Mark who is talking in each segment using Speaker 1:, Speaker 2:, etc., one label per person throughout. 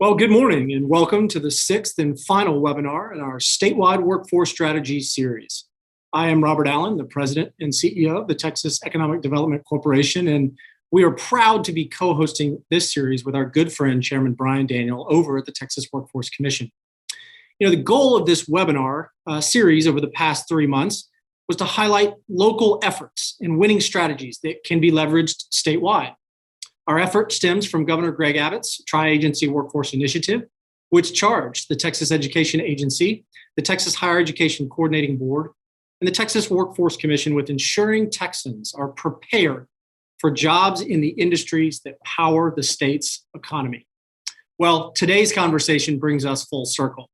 Speaker 1: Well, good morning and welcome to the sixth and final webinar in our statewide workforce strategy series. I am Robert Allen, the president and CEO of the Texas Economic Development Corporation, and we are proud to be co-hosting this series with our good friend, Chairman Brian Daniel, over at the Texas Workforce Commission. The goal of this webinar series over the past 3 months was to highlight local efforts and winning strategies that can be leveraged statewide. Our effort stems from Governor Greg Abbott's Tri-Agency Workforce Initiative, which charged the Texas Education Agency, the Texas Higher Education Coordinating Board, and the Texas Workforce Commission with ensuring Texans are prepared for jobs in the industries that power the state's economy. Well, today's conversation brings us full circle.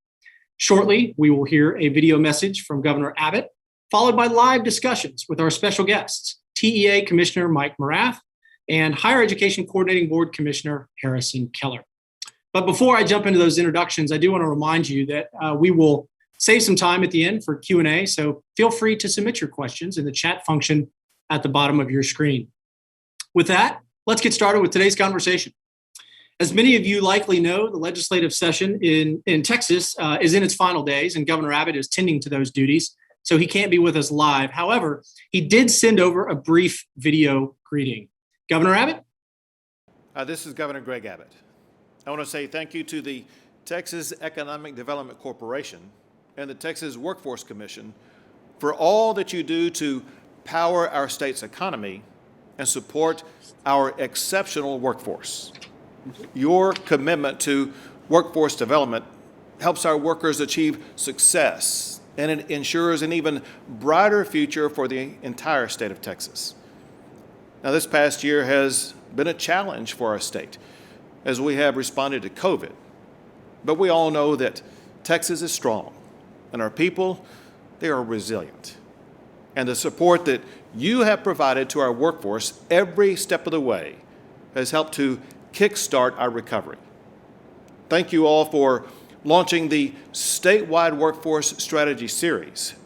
Speaker 1: Shortly, we will hear a video message from Governor Abbott, followed by live discussions with our special guests, TEA Commissioner Mike Morath and Higher Education Coordinating Board Commissioner Harrison Keller. But before I jump into those introductions, I do want to remind you that we will save some time at the end for Q&A, so feel free to submit your questions in the chat function at the bottom of your screen. With that, let's get started with today's conversation. As many of you likely know, the legislative session in Texas is in its final days, and Governor Abbott is tending to those duties, so he can't be with us live. However, he did send over a brief video greeting. Governor Abbott?
Speaker 2: This is Governor Greg Abbott. I want to say thank you to the Texas Economic Development Corporation and the Texas Workforce Commission for all that you do to power our state's economy and support our exceptional workforce. Your commitment to workforce development helps our workers achieve success, and it ensures an even brighter future for the entire state of Texas. Now, this past year has been a challenge for our state as we have responded to COVID. But we all know that Texas is strong and our people, they are resilient. And the support that you have provided to our workforce every step of the way has helped to kickstart our recovery. Thank you all for launching the Statewide Workforce Strategy Series.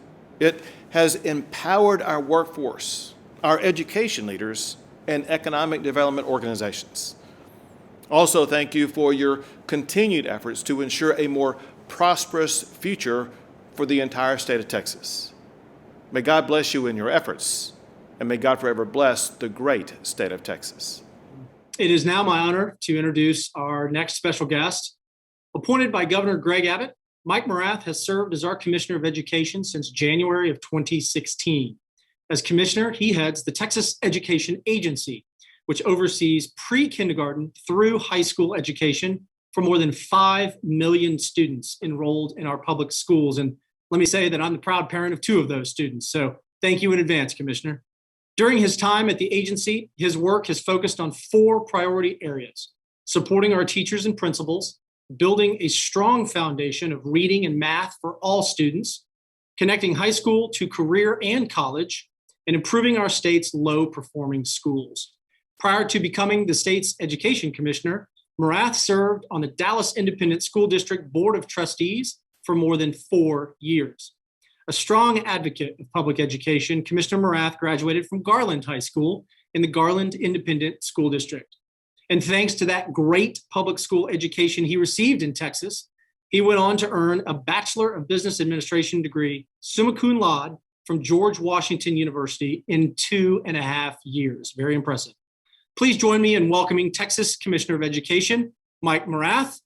Speaker 2: It has empowered our workforce, our education leaders, and economic development organizations. Also, thank you for your continued efforts to ensure a more prosperous future for the entire state of Texas. May God bless you in your efforts, and may God forever bless the great state of Texas.
Speaker 1: It is now my honor to introduce our next special guest. Appointed by Governor Greg Abbott, Mike Morath has served as our Commissioner of Education since January of 2016. As commissioner, he heads the Texas Education Agency, which oversees pre-kindergarten through high school education for more than 5 million students enrolled in our public schools. And let me say that I'm the proud parent of 2 of those students. So thank you in advance, Commissioner. During his time at the agency, his work has focused on 4 priority areas: supporting our teachers and principals, building a strong foundation of reading and math for all students, connecting high school to career and college, and improving our state's low-performing schools. Prior to becoming the state's education commissioner, Morath served on the Dallas Independent School District Board of Trustees for more than 4 years. A strong advocate of public education, Commissioner Morath graduated from Garland High School in the Garland Independent School District. And thanks to that great public school education he received in Texas, he went on to earn a Bachelor of Business Administration degree, summa cum laude, from George Washington University in 2.5 years. Very impressive. Please join me in welcoming Texas Commissioner of Education, Mike Morath.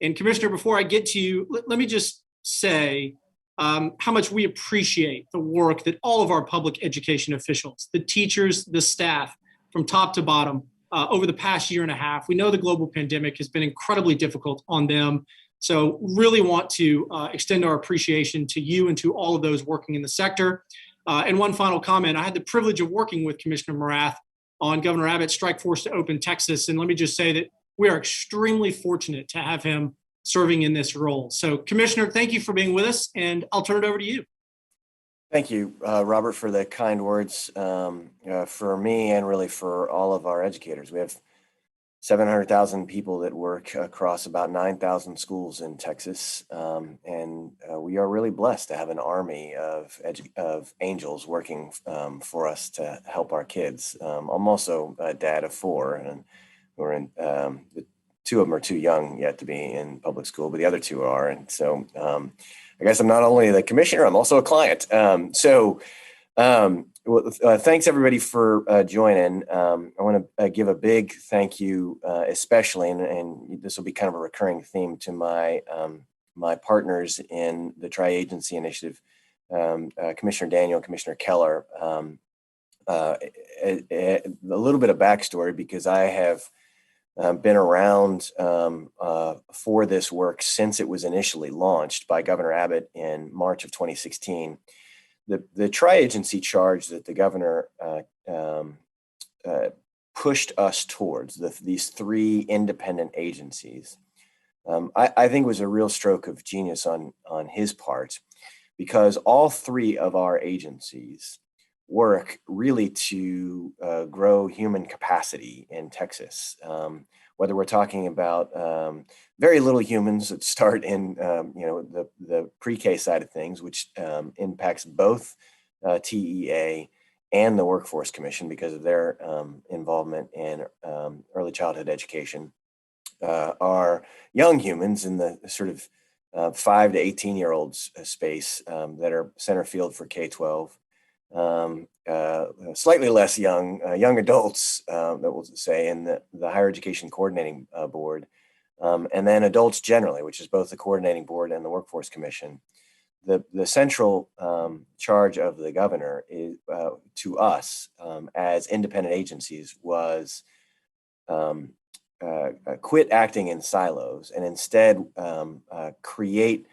Speaker 1: And Commissioner, before I get to you, let me just say how much we appreciate the work that all of our public education officials, the teachers, the staff, from top to bottom, over the past 1.5 years. We know the global pandemic has been incredibly difficult on them. So really want to extend our appreciation to you and to all of those working in the sector. And one final comment, I had the privilege of working with Commissioner Morath on Governor Abbott's Strike Force to Open Texas. And let me just say that we are extremely fortunate to have him serving in this role. So Commissioner, thank you for being with us, and I'll turn it over to you.
Speaker 3: Thank you, Robert, for the kind words for me and really for all of our educators. We have 700,000 people that work across about 9,000 schools in Texas, and we are really blessed to have an army of angels working for us to help our kids. I'm also a dad of 4, and we're in the two of them are too young yet to be in public school, but the other two are. And so I guess I'm not only the commissioner, I'm also a client. Thanks everybody for joining. I want to give a big thank you, especially, and this will be kind of a recurring theme, to my my partners in the Tri-Agency Initiative, Commissioner Daniel, Commissioner Keller. A little bit of backstory, because I have been around for this work since it was initially launched by Governor Abbott in March of 2016. The tri-agency charge that the governor pushed us towards, these three independent agencies, I think was a real stroke of genius on his part, because all three of our agencies work really to grow human capacity in Texas. Whether we're talking about very little humans that start in the pre-K side of things, which impacts both TEA and the Workforce Commission because of their involvement in early childhood education, are young humans in the sort of 5 to 18-year-olds space that are center field for K-12. Slightly less young adults, that we'll say, in the Higher Education Coordinating Board, and then adults generally, which is both the Coordinating Board and the Workforce Commission. The central charge of the governor is, to us as independent agencies, was quit acting in silos and instead create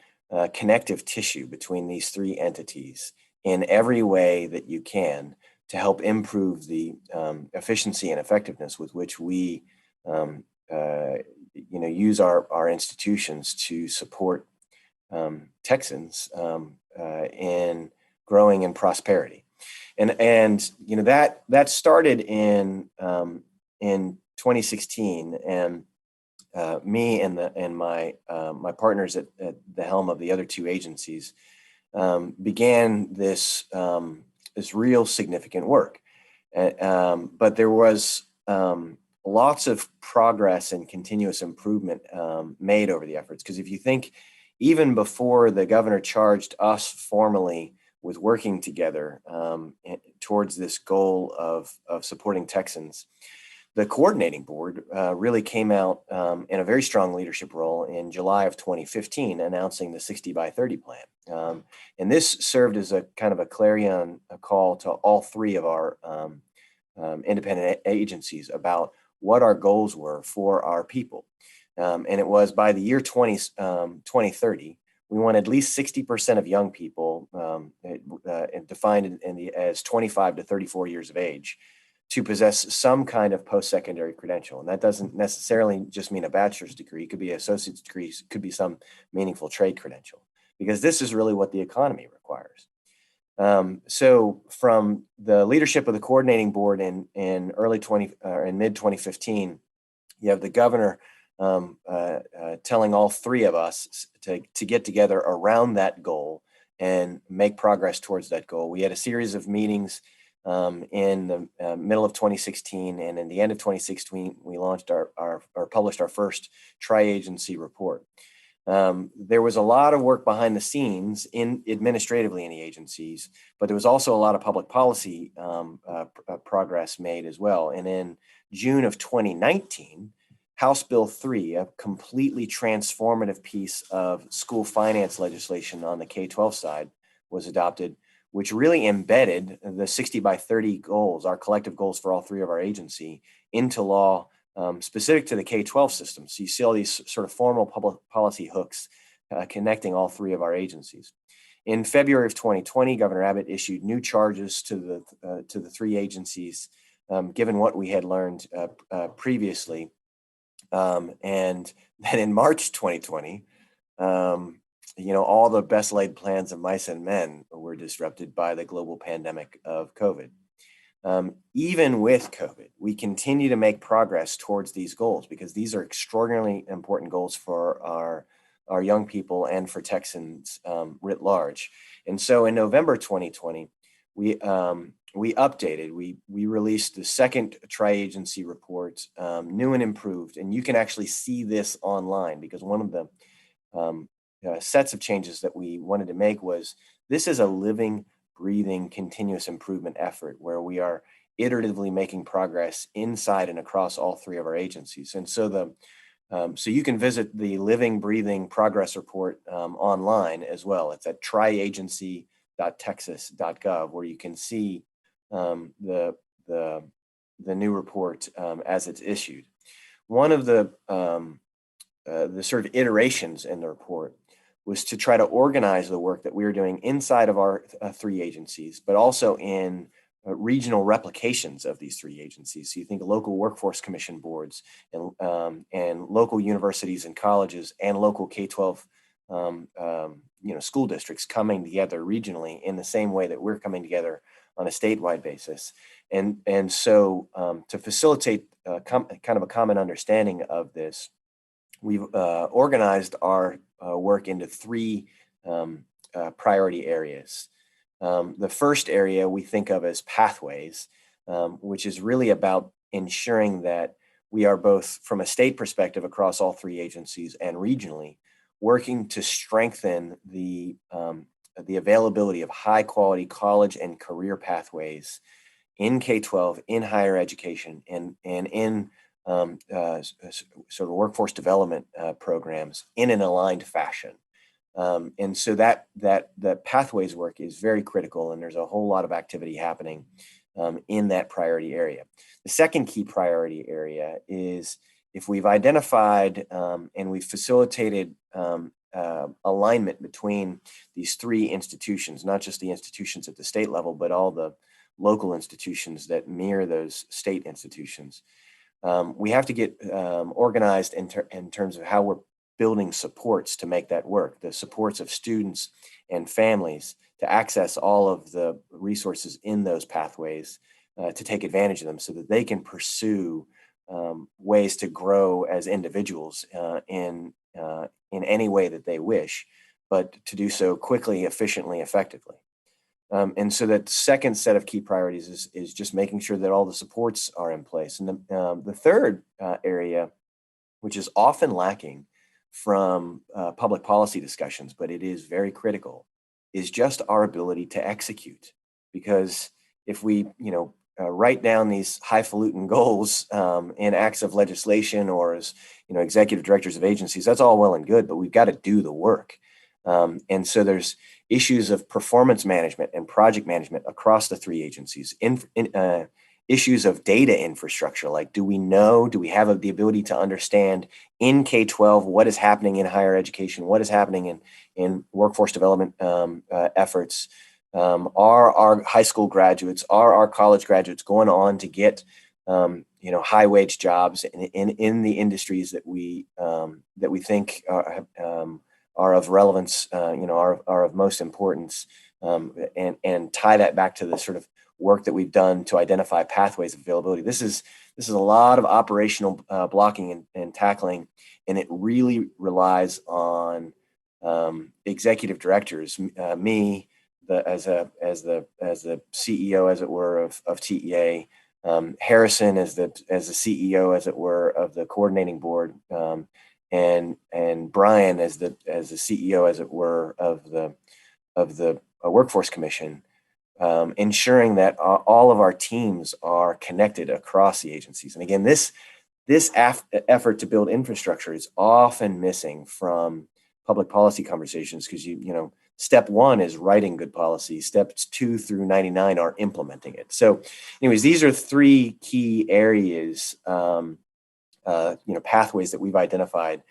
Speaker 3: connective tissue between these three entities in every way that you can to help improve the efficiency and effectiveness with which we use our institutions to support Texans in growing in prosperity. And that started in 2016, and me and my partners at the helm of the other two agencies began this real significant work. But there was lots of progress and continuous improvement made over the efforts. Because if you think, even before the governor charged us formally with working together towards this goal of supporting Texans, the coordinating board really came out in a very strong leadership role in July of 2015, announcing the 60 by 30 plan. And this served as a kind of a clarion call to all three of our independent agencies about what our goals were for our people. And it was, by the year 2030, we want at least 60% of young people, defined as 25 to 34 years of age, to possess some kind of post-secondary credential. And that doesn't necessarily just mean a bachelor's degree. It could be an associate's degree, it could be some meaningful trade credential, because this is really what the economy requires. So from the leadership of the coordinating board in mid 2015, you have the governor telling all three of us to get together around that goal and make progress towards that goal. We had a series of meetings in the middle of 2016, and in the end of 2016, we launched or published our first tri-agency report. There was a lot of work behind the scenes administratively in the agencies, but there was also a lot of public policy progress made as well. And in June of 2019, House Bill 3, a completely transformative piece of school finance legislation on the K-12 side, was adopted, which really embedded the 60 by 30 goals, our collective goals for all three of our agency, into law specific to the K-12 system. So you see all these sort of formal public policy hooks connecting all three of our agencies. In February of 2020, Governor Abbott issued new charges to the three agencies, given what we had learned previously. And then in March 2020, all the best laid plans of mice and men were disrupted by the global pandemic of COVID. Even with COVID, we continue to make progress towards these goals, because these are extraordinarily important goals for our young people and for Texans writ large. And so in November 2020, we updated, we released the second tri-agency report, new and improved, and you can actually see this online, because one of the sets of changes that we wanted to make was, this is a living, breathing, continuous improvement effort where we are iteratively making progress inside and across all three of our agencies. And so so you can visit the living, breathing progress report online as well. It's at triagency.texas.gov, where you can see the new report as it's issued. One of the sort of iterations in the report was to try to organize the work that we were doing inside of our three agencies, but also in regional replications of these three agencies. So you think local workforce commission boards and local universities and colleges and local K-12 school districts coming together regionally in the same way that we're coming together on a statewide basis. And so to facilitate kind of a common understanding of this, we've organized our work into three priority areas. The first area we think of as pathways, which is really about ensuring that we are both, from a state perspective across all three agencies and regionally, working to strengthen the availability of high quality college and career pathways in K-12, in higher education, and in sort of workforce development programs in an aligned fashion. And so that pathways work is very critical, and there's a whole lot of activity happening in that priority area. The second key priority area is, if we've identified and we've facilitated alignment between these three institutions, not just the institutions at the state level, but all the local institutions that mirror those state institutions, we have to get organized in terms of how we're building supports to make that work, the supports of students and families to access all of the resources in those pathways, to take advantage of them so that they can pursue ways to grow as individuals in any way that they wish, but to do so quickly, efficiently, effectively. And so that second set of key priorities is just making sure that all the supports are in place. And the third area, which is often lacking from public policy discussions, but it is very critical, is just our ability to execute. Because if we, write down these highfalutin goals in acts of legislation or as, executive directors of agencies, that's all well and good, but we've got to do the work. And so there's issues of performance management and project management across the three agencies, issues of data infrastructure, like do we have the ability to understand in K-12 what is happening in higher education, what is happening in workforce development efforts. Are our high school graduates, are our college graduates going on to get high wage jobs in the industries that we think are of relevance, are of most importance, and tie that back to the sort of work that we've done to identify pathways of availability. This is a lot of operational blocking and tackling, and it really relies on executive directors, me, as the CEO, as it were, of TEA, Harrison as the CEO, as it were, of the coordinating board, and Brian as the CEO, as it were, of the workforce commission, ensuring that all of our teams are connected across the agencies. And again, this effort to build infrastructure is often missing from public policy conversations, because step one is writing good policy. Steps 2 through 99 are implementing it. So anyways, these are three key areas, pathways that we've identified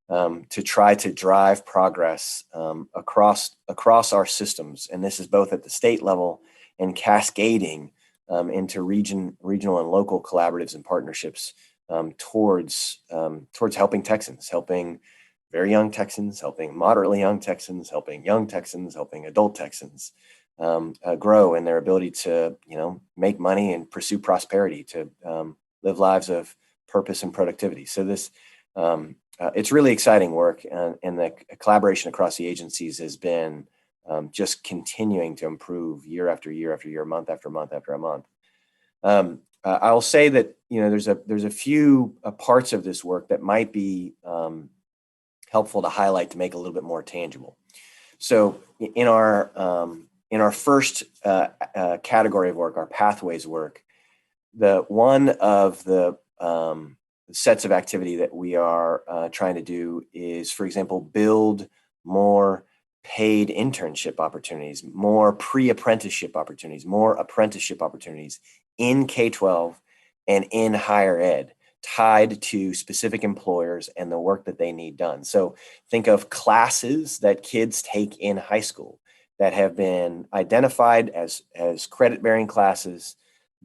Speaker 3: to try to drive progress across our systems. And this is both at the state level and cascading into regional and local collaboratives and partnerships towards helping Texans, helping very young Texans, helping moderately young Texans, helping young Texans, helping adult Texans grow in their ability to, make money and pursue prosperity, to live lives of purpose and productivity. So this, it's really exciting work, and the collaboration across the agencies has been just continuing to improve year after year after year, month after month after a month. I'll say that there's a few parts of this work that might be helpful to highlight to make it a little bit more tangible. So in our first category of work, our pathways work, the one of the sets of activity that we are trying to do is, for example, build more paid internship opportunities, more pre-apprenticeship opportunities, more apprenticeship opportunities in K-12 and in higher ed, tied to specific employers and the work that they need done. So think of classes that kids take in high school that have been identified as credit-bearing classes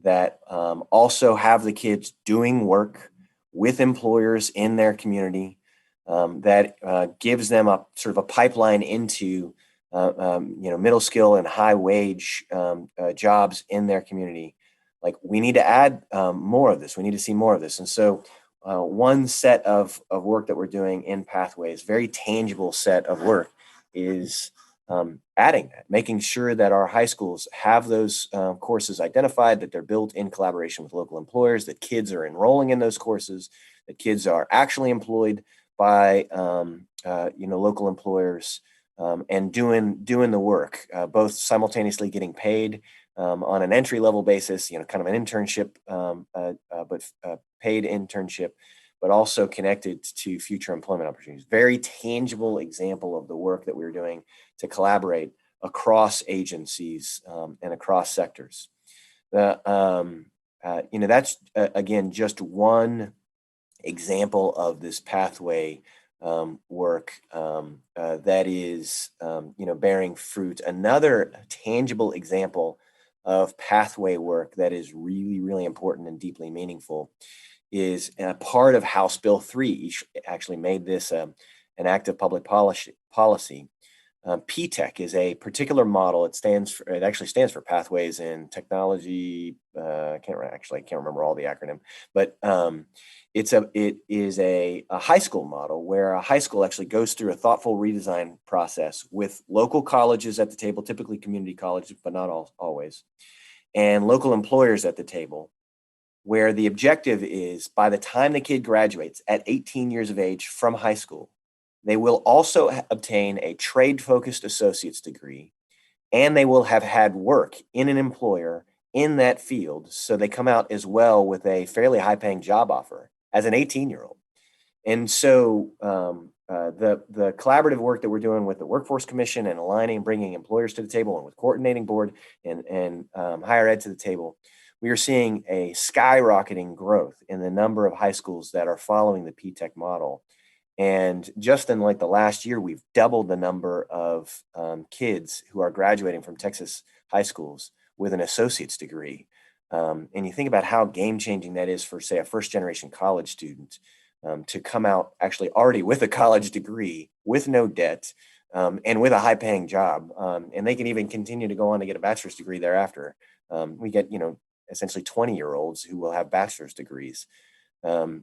Speaker 3: that also have the kids doing work with employers in their community, that gives them a sort of a pipeline into middle skill and high wage jobs in their community. Like, we need to add more of this. We need to see more of this. And so one set of work that we're doing in Pathways, very tangible set of work, is adding that, making sure that our high schools have those courses identified, that they're built in collaboration with local employers, that kids are enrolling in those courses, that kids are actually employed by local employers, and doing the work, both simultaneously getting paid on an entry level basis, kind of an internship, but paid internship, but also connected to future employment opportunities. Very tangible example of the work that we're doing to collaborate across agencies and across sectors. That's again just one example of this pathway work that is bearing fruit. Another tangible example of pathway work that is really, really important and deeply meaningful is part of House Bill 3. Actually made this an active public policy. PTEC is a particular model. It actually stands for Pathways in Technology. I can't remember all the acronym, but it is a high school model where a high school actually goes through a thoughtful redesign process with local colleges at the table, typically community colleges, but not always, and local employers at the table, where the objective is, by the time the kid graduates at 18 years of age from high school, they will also obtain a trade-focused associate's degree, and they will have had work in an employer in that field. So they come out as well with a fairly high-paying job offer as an 18-year-old. And so the collaborative work that we're doing with the Workforce Commission and aligning, bringing employers to the table, and with Coordinating Board and higher ed to the table, we are seeing a skyrocketing growth in the number of high schools that are following the PTEC model. And just in like the last year, we've doubled the number of kids who are graduating from Texas high schools with an associate's degree. And you think about how game-changing that is for, say, a first-generation college student to come out actually already with a college degree, with no debt, and with a high-paying job. And they can even continue to go on to get a bachelor's degree thereafter. We get, essentially 20-year-olds who will have bachelor's degrees.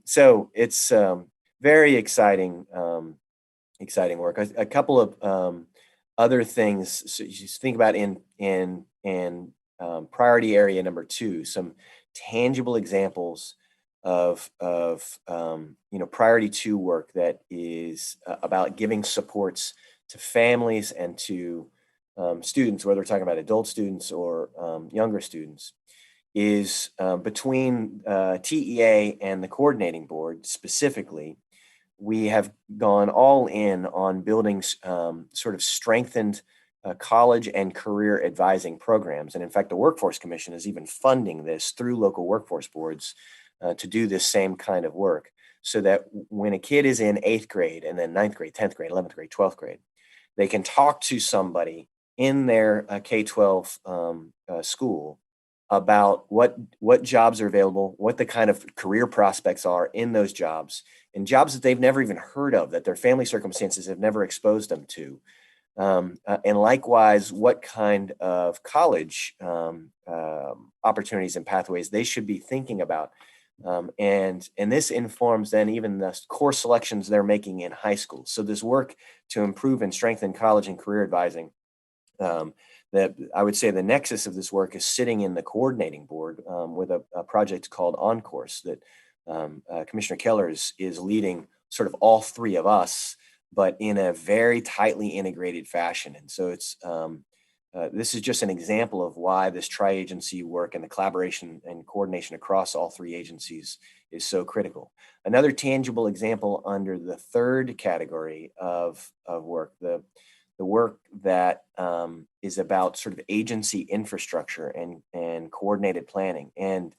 Speaker 3: So it's very exciting work. A couple of other things. So you just think about in priority area number 2, some tangible examples of priority 2 work that is about giving supports to families and to students, whether we're talking about adult students or younger students, is between TEA and the Coordinating Board specifically. We have gone all in on building sort of strengthened college and career advising programs. And in fact, the Workforce Commission is even funding this through local workforce boards to do this same kind of work, so that when a kid is in 8th grade and then 9th grade, 10th grade, 11th grade, 12th grade, they can talk to somebody in their K-12 school about what jobs are available, what the kind of career prospects are in those jobs, and jobs that they've never even heard of, that their family circumstances have never exposed them to. And likewise, what kind of college opportunities and pathways they should be thinking about. And this informs then even the course selections they're making in high school. So this work to improve and strengthen college and career advising That I would say the nexus of this work is sitting in the coordinating board with a project called On Course that Commissioner Keller is leading, sort of all three of us, but in a very tightly integrated fashion. And so this is just an example of why this tri-agency work and the collaboration and coordination across all three agencies is so critical. Another tangible example under the third category of work, the work that is about sort of agency infrastructure and coordinated planning. And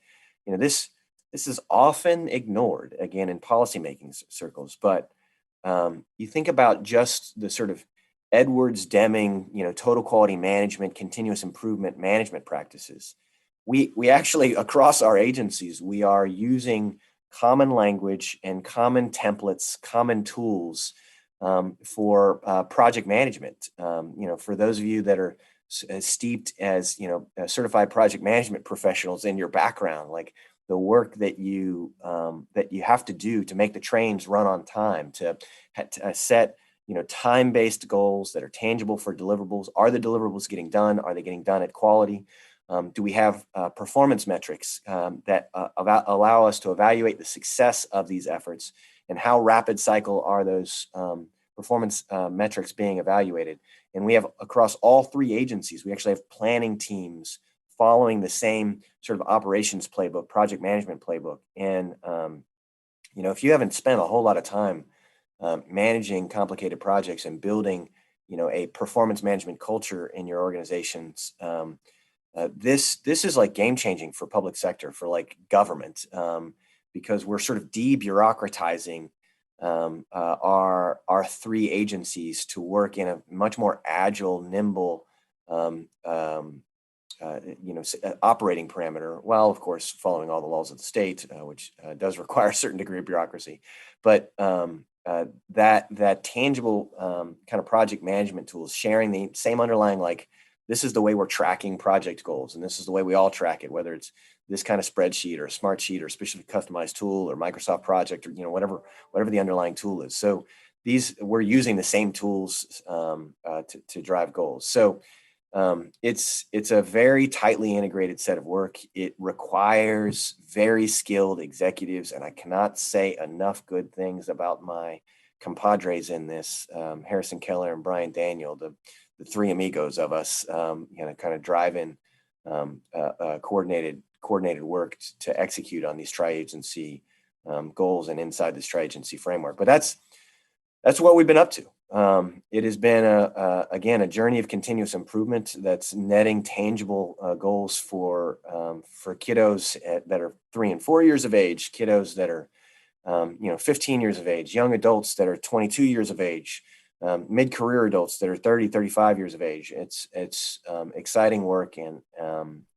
Speaker 3: this is often ignored, again, in policymaking circles, but you think about just the sort of Edwards Deming, total quality management, continuous improvement management practices. We actually, across our agencies, we are using common language and common templates, common tools for project management. For those of you that are steeped as certified project management professionals in your background, like the work that you have to do to make the trains run on time, to set time-based goals that are tangible for deliverables. Are the deliverables getting done? Are they getting done at quality? Do we have performance metrics that allow us to evaluate the success of these efforts, and how rapid cycle are those performance metrics being evaluated? And we have, across all three agencies, we actually have planning teams following the same sort of operations playbook, project management playbook. And if you haven't spent a whole lot of time managing complicated projects and building a performance management culture in your organizations, this is like game changing for public sector, for like government, because we're sort of de-bureaucratizing our three agencies to work in a much more agile, nimble operating parameter, while of course following all the laws of the state, which does require a certain degree of bureaucracy. But that tangible kind of project management tools, sharing the same underlying, like, this is the way we're tracking project goals, and this is the way we all track it, whether it's this kind of spreadsheet or a smart sheet or a specially customized tool or Microsoft Project, or whatever the underlying tool is. So we're using the same tools to drive goals. So it's a very tightly integrated set of work. It requires very skilled executives, and I cannot say enough good things about my compadres in this, Harrison Keller and Brian Daniel, the three amigos of us, kind of driving coordinated work to execute on these tri-agency goals and inside this tri-agency framework. But that's what we've been up to. It has been a journey of continuous improvement that's netting tangible goals for kiddos that are 3 and 4 years of age, kiddos that are 15 years of age, young adults that are 22 years of age, mid-career adults that are 30, 35 years of age. It's exciting work, and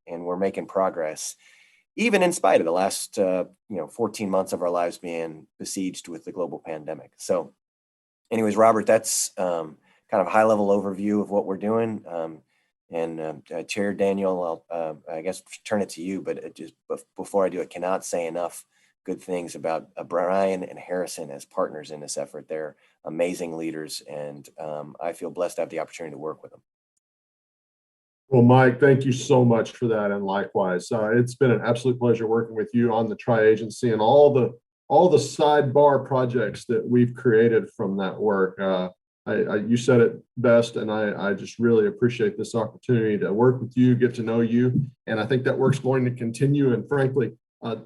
Speaker 3: we're making progress, even in spite of the last 14 months of our lives being besieged with the global pandemic. So anyways, Robert, that's kind of a high-level overview of what we're doing. And Chair Daniel, I'll I guess turn it to you, but just before I do, I cannot say enough good things about Brian and Harrison as partners in this effort. They're amazing leaders, and I feel blessed to have the opportunity to work with them.
Speaker 4: Well, Mike, thank you so much for that, and likewise, it's been an absolute pleasure working with you on the tri-agency and all the sidebar projects that we've created from that work. You said it best, and I just really appreciate this opportunity to work with you, get to know you, and I think that work's going to continue. And frankly,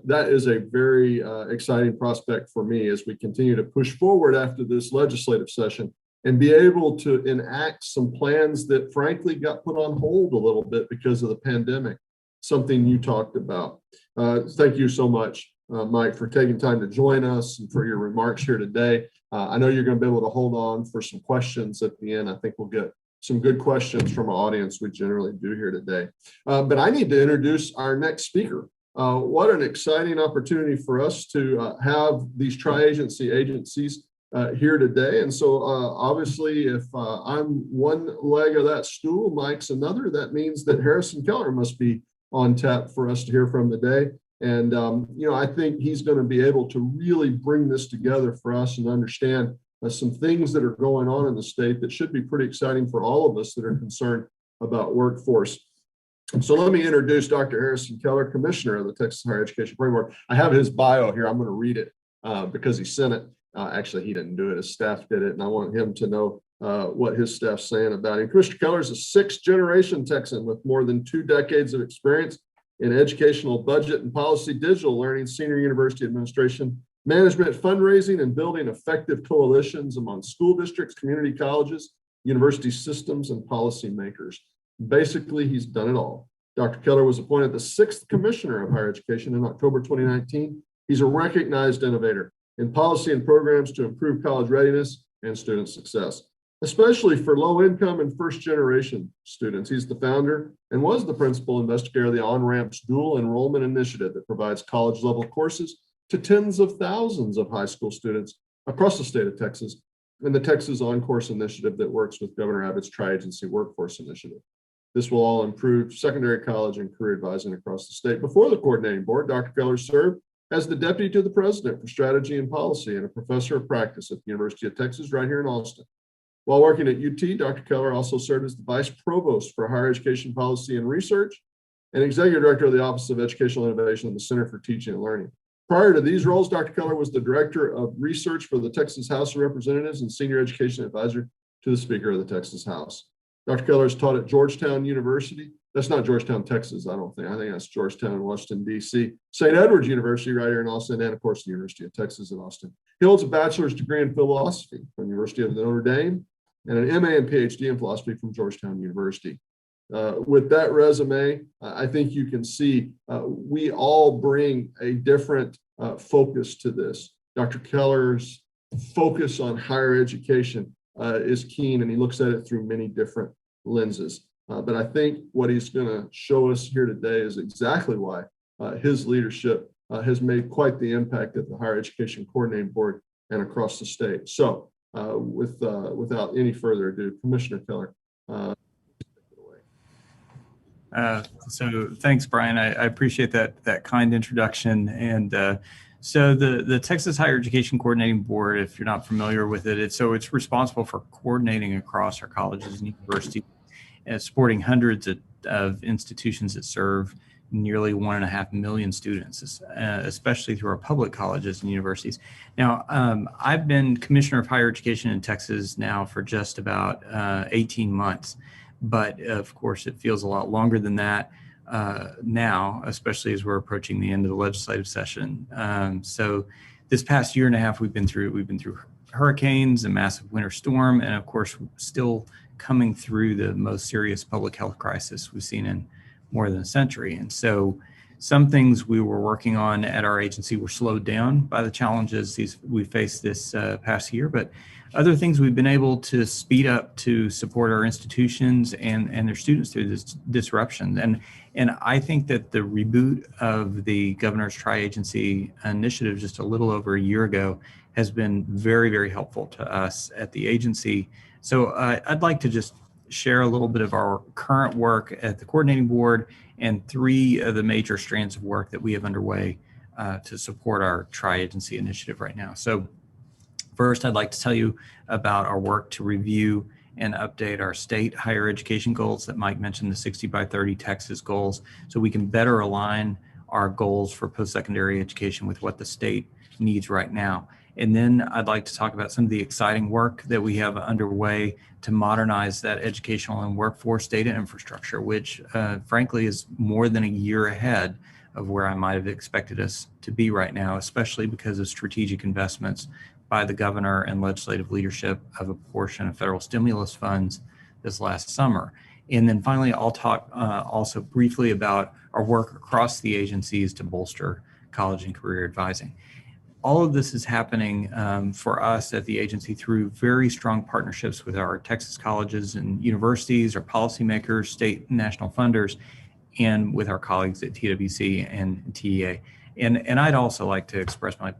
Speaker 4: that is a very exciting prospect for me as we continue to push forward after this legislative session and be able to enact some plans that frankly got put on hold a little bit because of the pandemic, something you talked about. Thank you so much, Mike, for taking time to join us and for your remarks here today. I know you're going to be able to hold on for some questions at the end. I think we'll get some good questions from our audience. We generally do here today. But I need to introduce our next speaker. What an exciting opportunity for us to have these tri-agency agencies here today. And so obviously, if I'm one leg of that stool, Mike's another, that means that Harrison Keller must be on tap for us to hear from today. And, I think he's going to be able to really bring this together for us and understand some things that are going on in the state that should be pretty exciting for all of us that are concerned about workforce. So let me introduce Dr. Harrison Keller, Commissioner of the Texas Higher Education Program Board. I have his bio here. I'm going to read it because he sent it. Actually, he didn't do it. His staff did it, and I want him to know what his staff's saying about him. Commissioner Keller is a sixth-generation Texan with more than 2 decades of experience in educational budget and policy, digital learning, senior university administration, management, fundraising, and building effective coalitions among school districts, community colleges, university systems, and policymakers. Basically, he's done it all. Dr. Keller was appointed the 6th Commissioner of Higher Education in October 2019. He's a recognized innovator in policy and programs to improve college readiness and student success, especially for low-income and first-generation students. He's the founder and was the principal investigator of the On-Ramps Dual Enrollment Initiative that provides college-level courses to tens of thousands of high school students across the state of Texas, and the Texas On-Course Initiative that works with Governor Abbott's Tri-Agency Workforce Initiative. This will all improve secondary college and career advising across the state. Before the coordinating board, Dr. Keller served as the Deputy to the President for Strategy and Policy and a Professor of Practice at the University of Texas right here in Austin. While working at UT, Dr. Keller also served as the Vice Provost for Higher Education Policy and Research and Executive Director of the Office of Educational Innovation and the Center for Teaching and Learning. Prior to these roles, Dr. Keller was the Director of Research for the Texas House of Representatives and Senior Education Advisor to the Speaker of the Texas House. Dr. Keller has taught at Georgetown University. That's not Georgetown, Texas, I don't think. I think that's Georgetown in Washington, D.C. St. Edward's University right here in Austin, and of course, the University of Texas in Austin. He holds a bachelor's degree in philosophy from the University of Notre Dame and an MA and PhD in philosophy from Georgetown University. With that resume, I think you can see we all bring a different focus to this. Dr. Keller's focus on higher education is keen, and he looks at it through many different lenses. But I think what he's going to show us here today is exactly why his leadership has made quite the impact at the Higher Education Coordinating Board and across the state. So without any further ado, Commissioner Keller.
Speaker 5: So thanks, Brian. I appreciate that kind introduction. And so the Texas Higher Education Coordinating Board, if you're not familiar with it, it's responsible for coordinating across our colleges and universities, supporting hundreds of institutions that serve nearly 1.5 million students, especially through our public colleges and universities. Now, I've been Commissioner of Higher Education in Texas now for just about 18 months. But of course, it feels a lot longer than that now, especially as we're approaching the end of the legislative session. So this past year and a half, we've been through hurricanes, a massive winter storm, and of course, still coming through the most serious public health crisis we've seen in more than a century. And so some things we were working on at our agency were slowed down by the challenges we faced this past year, but other things we've been able to speed up to support our institutions and their students through this disruption. And I think that the reboot of the governor's tri-agency initiative just a little over a year ago has been very, very helpful to us at the agency. So I'd like to just share a little bit of our current work at the coordinating board and 3 of the major strands of work that we have underway to support our tri-agency initiative right now. So first, I'd like to tell you about our work to review and update our state higher education goals that Mike mentioned, the 60 by 30 Texas goals, so we can better align our goals for post-secondary education with what the state needs right now. And then I'd like to talk about some of the exciting work that we have underway to modernize that educational and workforce data infrastructure, which frankly is more than a year ahead of where I might have expected us to be right now, especially because of strategic investments by the governor and legislative leadership of a portion of federal stimulus funds this last summer. And then finally, I'll talk also briefly about our work across the agencies to bolster college and career advising. All of this is happening for us at the agency through very strong partnerships with our Texas colleges and universities, our policymakers, state and national funders, and with our colleagues at TWC and TEA. And I'd also like to express my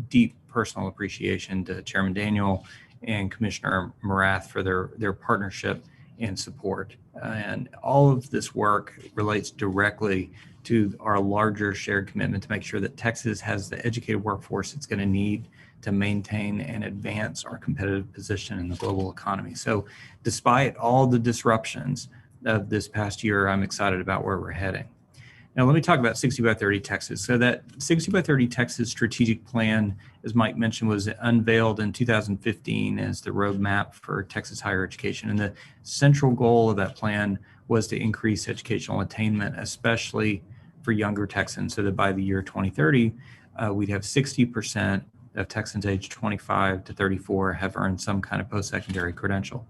Speaker 5: deep personal appreciation to Chairman Daniel and Commissioner Morath for their partnership and support. And all of this work relates directly to our larger shared commitment to make sure that Texas has the educated workforce it's going to need to maintain and advance our competitive position in the global economy. So despite all the disruptions of this past year, I'm excited about where we're heading. Now, let me talk about 60 by 30 Texas. So that 60 by 30 Texas strategic plan, as Mike mentioned, was unveiled in 2015 as the roadmap for Texas higher education. And the central goal of that plan was to increase educational attainment, especially for younger Texans, so that by the year 2030, we'd have 60% of Texans aged 25 to 34 have earned some kind of post-secondary credential.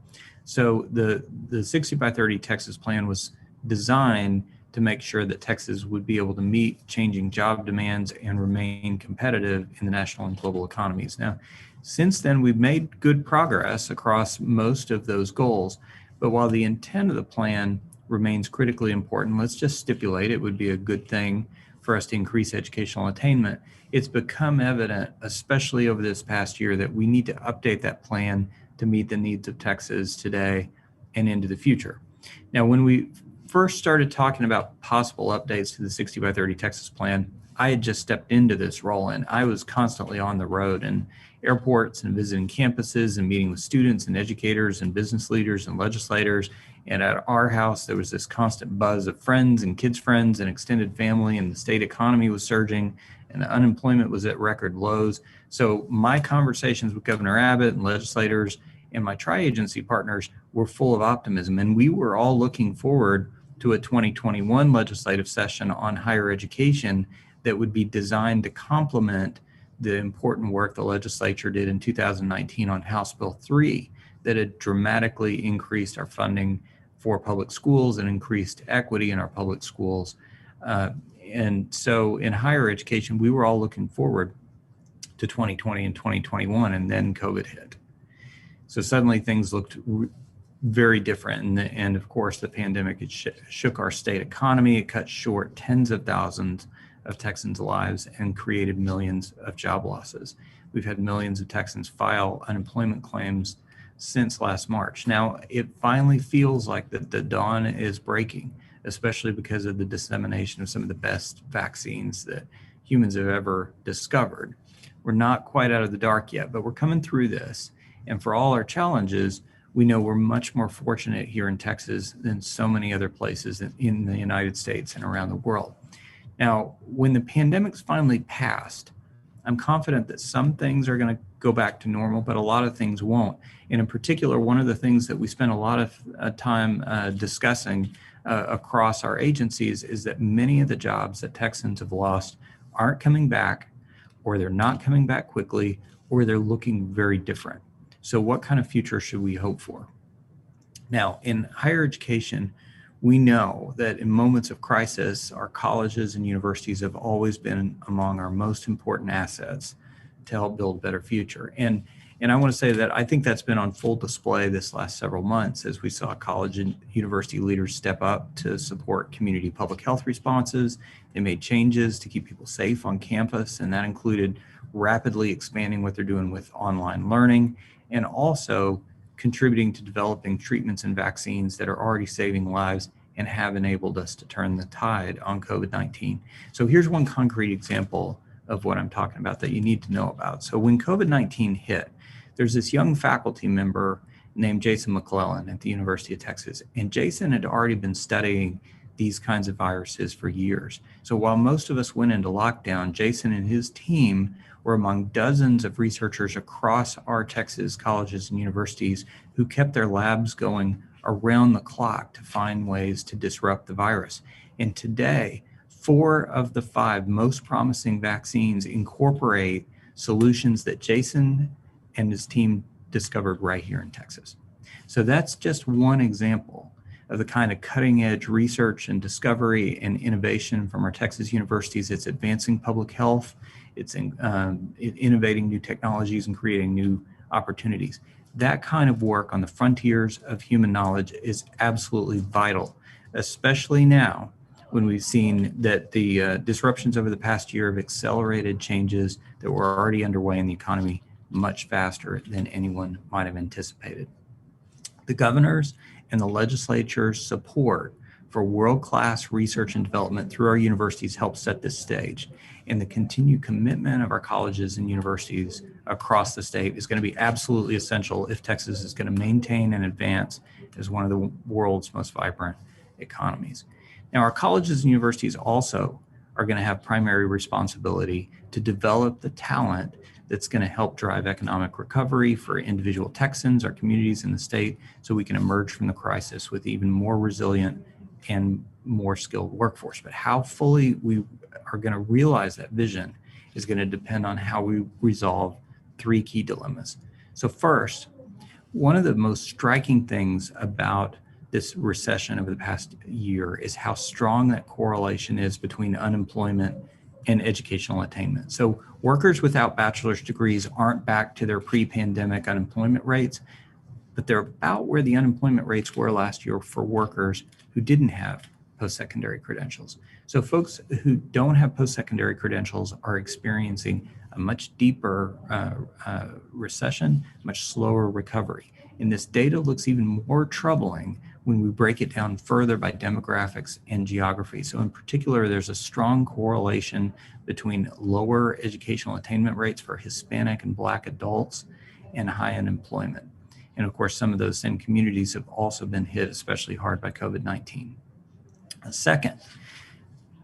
Speaker 5: So the 60 by 30 Texas plan was designed to make sure that Texas would be able to meet changing job demands and remain competitive in the national and global economies. Now, since then, we've made good progress across most of those goals, but while the intent of the plan remains critically important, let's just stipulate it would be a good thing for us to increase educational attainment. It's become evident, especially over this past year, that we need to update that plan to meet the needs of Texas today and into the future. Now, when we first started talking about possible updates to the 60 by 30 Texas plan, I had just stepped into this role and I was constantly on the road and airports and visiting campuses and meeting with students and educators and business leaders and legislators. And at our house, there was this constant buzz of friends and kids' friends and extended family, and the state economy was surging and the unemployment was at record lows. So my conversations with Governor Abbott and legislators and my tri-agency partners were full of optimism. And we were all looking forward to a 2021 legislative session on higher education that would be designed to complement the important work the legislature did in 2019 on House Bill 3 that had dramatically increased our funding for public schools and increased equity in our public schools. And so in higher education, we were all looking forward to 2020 and 2021, and then COVID hit. So suddenly things looked very different. And of course, the pandemic, it shook our state economy. It cut short tens of thousands of Texans' lives and created millions of job losses. We've had millions of Texans file unemployment claims since last March. Now, it finally feels like that the dawn is breaking, especially because of the dissemination of some of the best vaccines that humans have ever discovered. We're not quite out of the dark yet, but we're coming through this. And for all our challenges, we know we're much more fortunate here in Texas than so many other places in the United States and around the world. Now, when the pandemic's finally passed, I'm confident that some things are going to go back to normal, but a lot of things won't. And in particular, one of the things that we spent a lot of time discussing across our agencies is that many of the jobs that Texans have lost aren't coming back, or they're not coming back quickly, or they're looking very different. So what kind of future should we hope for? Now, in higher education, we know that in moments of crisis, our colleges and universities have always been among our most important assets to help build a better future. And I want to say that I think that's been on full display this last several months as we saw college and university leaders step up to support community public health responses. They made changes to keep people safe on campus, and that included rapidly expanding what they're doing with online learning and also contributing to developing treatments and vaccines that are already saving lives and have enabled us to turn the tide on COVID-19. So here's one concrete example of what I'm talking about that you need to know about. So when COVID-19 hit, there's this young faculty member named Jason McClellan at the University of Texas. And Jason had already been studying these kinds of viruses for years. So while most of us went into lockdown, Jason and his team were among dozens of researchers across our Texas colleges and universities who kept their labs going around the clock to find ways to disrupt the virus. And today, 4 of the 5 most promising vaccines incorporate solutions that Jason and his team discovered right here in Texas. So that's just one example of the kind of cutting edge research and discovery and innovation from our Texas universities. It's advancing public health, it's innovating new technologies and creating new opportunities. That kind of work on the frontiers of human knowledge is absolutely vital, especially now when we've seen that the disruptions over the past year have accelerated changes that were already underway in the economy much faster than anyone might have anticipated. The governors and the legislature's support for world-class research and development through our universities helps set this stage. And the continued commitment of our colleges and universities across the state is going to be absolutely essential if Texas is going to maintain and advance as one of the world's most vibrant economies. Now, our colleges and universities also are going to have primary responsibility to develop the talent that's going to help drive economic recovery for individual Texans, our communities in the state, so we can emerge from the crisis with even more resilient and more skilled workforce. But how fully we are going to realize that vision is going to depend on how we resolve three key dilemmas. So first, one of the most striking things about this recession over the past year is how strong that correlation is between unemployment and educational attainment. So workers without bachelor's degrees aren't back to their pre-pandemic unemployment rates, but they're about where the unemployment rates were last year for workers who didn't have post-secondary credentials. So folks who don't have post-secondary credentials are experiencing a much deeper recession, much slower recovery. And this data looks even more troubling when we break it down further by demographics and geography. So in particular, there's a strong correlation between lower educational attainment rates for Hispanic and Black adults and high unemployment. And of course, some of those same communities have also been hit especially hard by COVID-19. Second,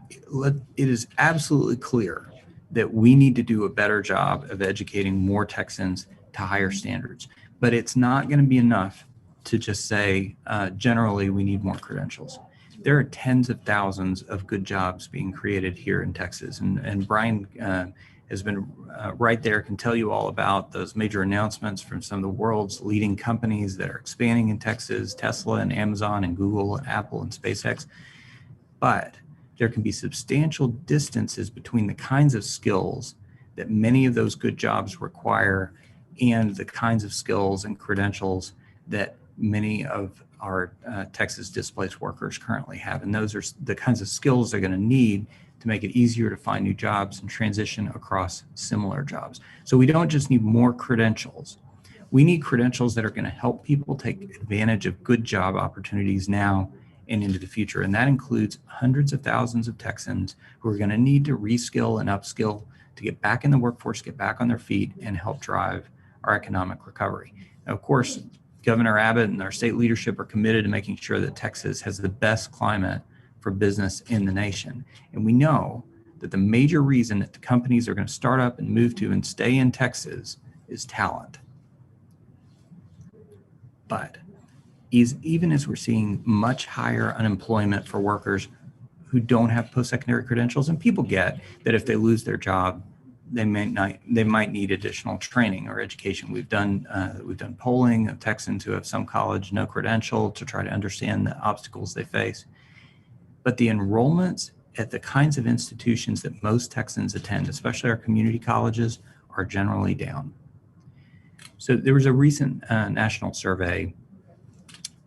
Speaker 5: it is absolutely clear that we need to do a better job of educating more Texans to higher standards, but it's not going to be enough to just say, generally, we need more credentials. There are tens of thousands of good jobs being created here in Texas. And Brian has been right there, can tell you all about those major announcements from some of the world's leading companies that are expanding in Texas, Tesla and Amazon and Google and Apple and SpaceX. But there can be substantial distances between the kinds of skills that many of those good jobs require and the kinds of skills and credentials that many of our Texas displaced workers currently have. And those are the kinds of skills they're going to need to make it easier to find new jobs and transition across similar jobs. So we don't just need more credentials. We need credentials that are going to help people take advantage of good job opportunities now and into the future. And that includes hundreds of thousands of Texans who are going to need to reskill and upskill to get back in the workforce, get back on their feet, and help drive our economic recovery. Now, of course, Governor Abbott and our state leadership are committed to making sure that Texas has the best climate for business in the nation. And we know that the major reason that the companies are going to start up and move to and stay in Texas is talent. But even as we're seeing much higher unemployment for workers who don't have post-secondary credentials, and people get that if they lose their job, they might need additional training or education. We've done polling of Texans who have some college, no credential, to try to understand the obstacles they face. But the enrollments at the kinds of institutions that most Texans attend, especially our community colleges, are generally down. So there was a recent national survey,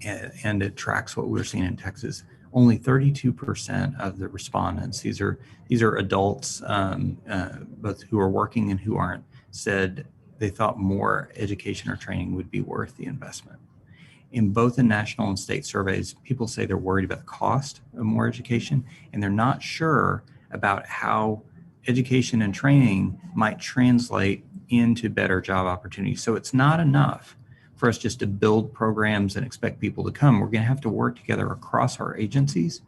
Speaker 5: and it tracks what we're seeing in Texas. Only 32% of the respondents, these are adults, both who are working and who aren't, said they thought more education or training would be worth the investment. In both the national and state surveys, people say they're worried about the cost of more education, and they're not sure about how education and training might translate into better job opportunities. So it's not enough for us just to build programs and expect people to come. We're going to have to work together across our agencies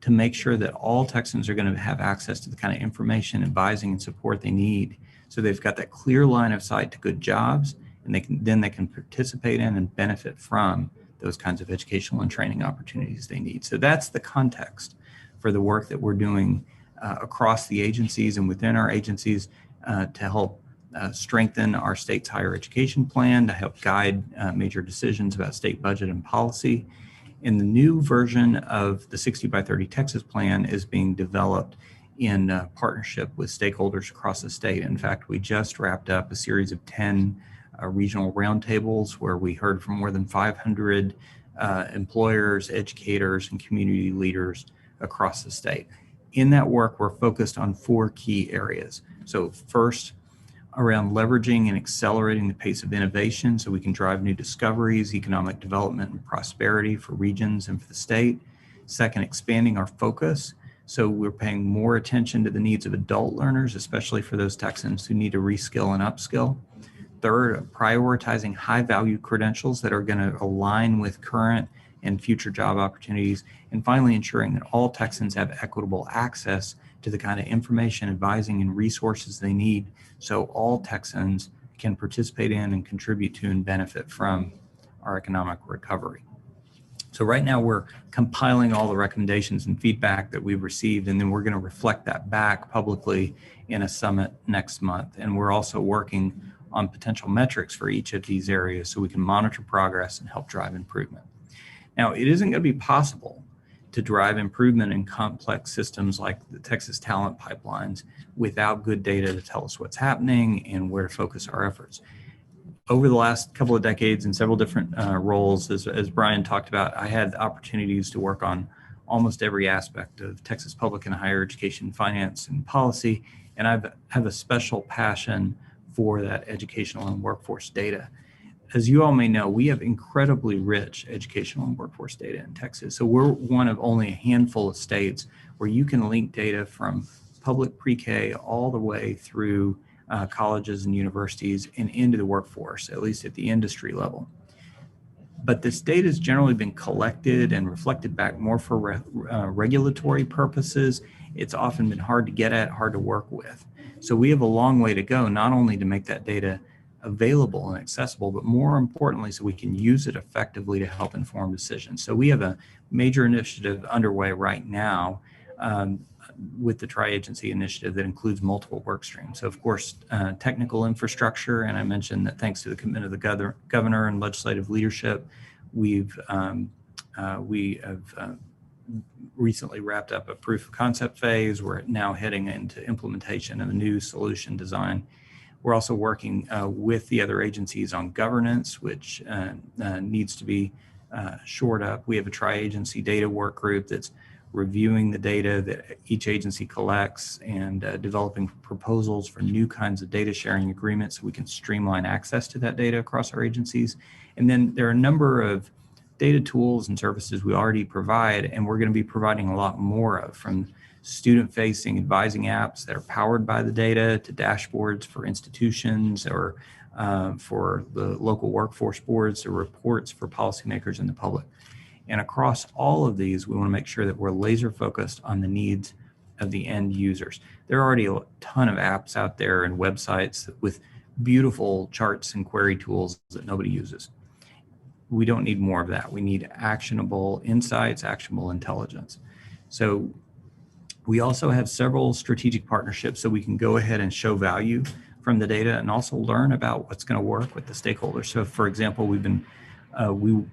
Speaker 5: to make sure that all Texans are going to have access to the kind of information, advising, and support they need, so they've got that clear line of sight to good jobs, and they can participate in and benefit from those kinds of educational and training opportunities they need. So that's the context for the work that we're doing across the agencies and within our agencies to help strengthen our state's higher education plan, to help guide major decisions about state budget and policy. And the new version of the 60 by 30 Texas plan is being developed in partnership with stakeholders across the state. In fact, we just wrapped up a series of 10 regional roundtables where we heard from more than 500 employers, educators, and community leaders across the state. In that work, we're focused on 4 key areas. So first, around leveraging and accelerating the pace of innovation so we can drive new discoveries, economic development, and prosperity for regions and for the state. Second, expanding our focus. So we're paying more attention to the needs of adult learners, especially for those Texans who need to reskill and upskill. Third, prioritizing high-value credentials that are going to align with current and future job opportunities. And finally, ensuring that all Texans have equitable access to the kind of information, advising, and resources they need so all Texans can participate in and contribute to and benefit from our economic recovery. So right now we're compiling all the recommendations and feedback that we've received, and then we're going to reflect that back publicly in a summit next month. And we're also working on potential metrics for each of these areas so we can monitor progress and help drive improvement. Now, it isn't going to be possible to drive improvement in complex systems like the Texas talent pipelines without good data to tell us what's happening and where to focus our efforts. Over the last couple of decades in several different roles, as Brian talked about, I had opportunities to work on almost every aspect of Texas public and higher education finance and policy, and I have a special passion for that educational and workforce data. As you all may know, we have incredibly rich educational and workforce data in Texas. So we're one of only a handful of states where you can link data from public pre-K all the way through colleges and universities and into the workforce, at least at the industry level. But this data has generally been collected and reflected back more for regulatory purposes. It's often been hard to get at, hard to work with. So we have a long way to go, not only to make that data available and accessible, but more importantly, so we can use it effectively to help inform decisions. So we have a major initiative underway right now with the Tri-Agency Initiative that includes multiple work streams. So of course, technical infrastructure, and I mentioned that thanks to the commitment of the governor and legislative leadership, we have recently wrapped up a proof of concept phase. We're now heading into implementation of a new solution design. We're also working with the other agencies on governance, which needs to be shored up. We have a tri-agency data work group that's reviewing the data that each agency collects and developing proposals for new kinds of data sharing agreements so we can streamline access to that data across our agencies. And then there are a number of data tools and services we already provide, and we're going to be providing a lot more of, from student-facing advising apps that are powered by the data to dashboards for institutions or for the local workforce boards or reports for policymakers and the public. And across all of these, we want to make sure that we're laser focused on the needs of the end users. There are already a ton of apps out there and websites with beautiful charts and query tools that nobody uses. We don't need more of that. We need actionable insights, actionable intelligence. So we also have several strategic partnerships so we can go ahead and show value from the data and also learn about what's going to work with the stakeholders. So for example, we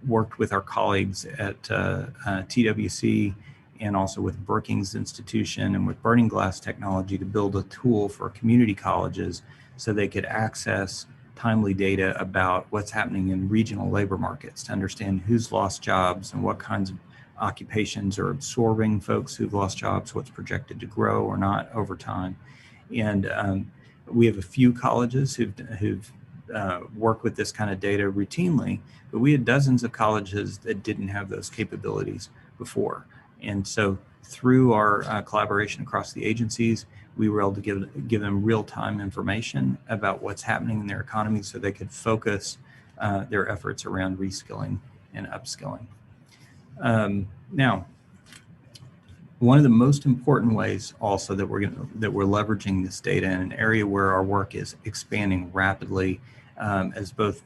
Speaker 5: worked with our colleagues at TWC and also with Brookings Institution and with Burning Glass Technology to build a tool for community colleges so they could access timely data about what's happening in regional labor markets to understand who's lost jobs and what kinds of occupations are absorbing folks who've lost jobs, what's projected to grow or not over time. And we have a few colleges who've worked with this kind of data routinely, but we had dozens of colleges that didn't have those capabilities before. And so through our collaboration across the agencies, we were able to give them real-time information about what's happening in their economy so they could focus their efforts around reskilling and upskilling. Now, one of the most important ways also that we're leveraging this data in an area where our work is expanding rapidly, as both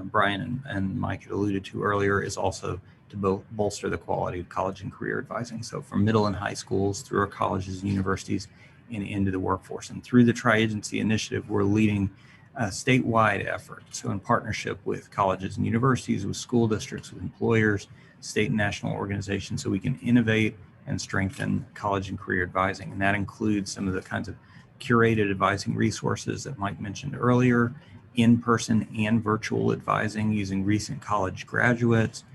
Speaker 5: Brian and Mike had alluded to earlier, is also to bolster the quality of college and career advising. So from middle and high schools through our colleges and universities and into the workforce. And through the Tri-Agency Initiative, we're leading a statewide effort. So in partnership with colleges and universities, with school districts, with employers, state and national organizations, so we can innovate and strengthen college and career advising. And that includes some of the kinds of curated advising resources that Mike mentioned earlier, in-person and virtual advising using recent college graduates.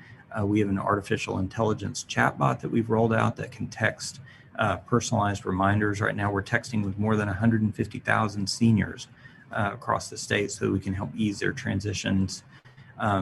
Speaker 5: We have an artificial intelligence chatbot that we've rolled out that can text personalized reminders. Right now we're texting with more than 150,000 seniors across the state so that we can help ease their transitions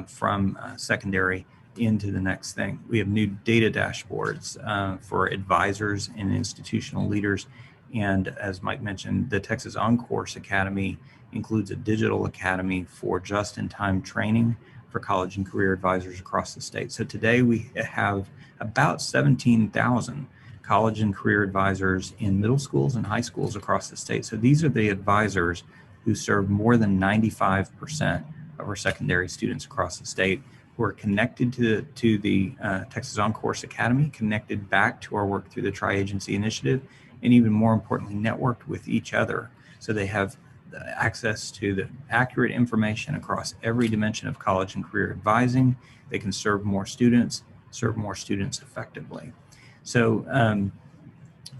Speaker 5: from secondary into the next thing. We have new data dashboards for advisors and institutional leaders. And as Mike mentioned, the Texas On-Course Academy includes a digital academy for just-in-time training for college and career advisors across the state. So today we have about 17,000 college and career advisors in middle schools and high schools across the state. So these are the advisors who serve more than 95% of our secondary students across the state, who are connected to the Texas On-Course Academy, connected back to our work through the Tri-Agency Initiative, and even more importantly, networked with each other. So they have access to the accurate information across every dimension of college and career advising. They can serve more students effectively. So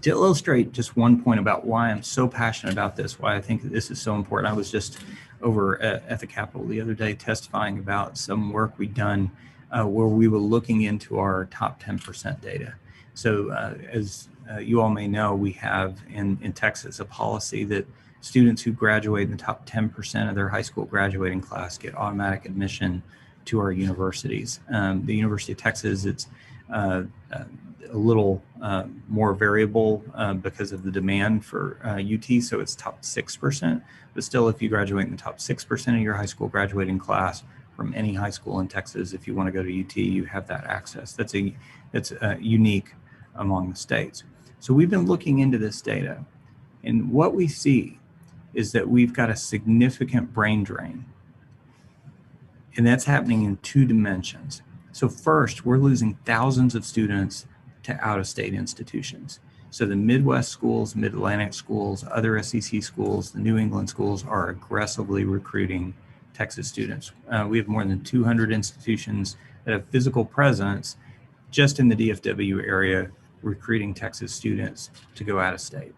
Speaker 5: to illustrate just one point about why I'm so passionate about this, why I think that this is so important, I was just over at the Capitol the other day testifying about some work we'd done where we were looking into our top 10% data. So as you all may know, we have in Texas a policy that students who graduate in the top 10% of their high school graduating class get automatic admission to our universities. The University of Texas, it's a little more variable because of the demand for UT, so it's top 6%. But still, if you graduate in the top 6% of your high school graduating class from any high school in Texas, if you want to go to UT, you have that access. That's unique among the states. So we've been looking into this data, and what we see is that we've got a significant brain drain, and that's happening in two dimensions. So first, we're losing thousands of students to out-of-state institutions. So the Midwest schools, Mid-Atlantic schools, other SEC schools, the New England schools are aggressively recruiting Texas students. We have more than 200 institutions that have physical presence just in the DFW area recruiting Texas students to go out of state.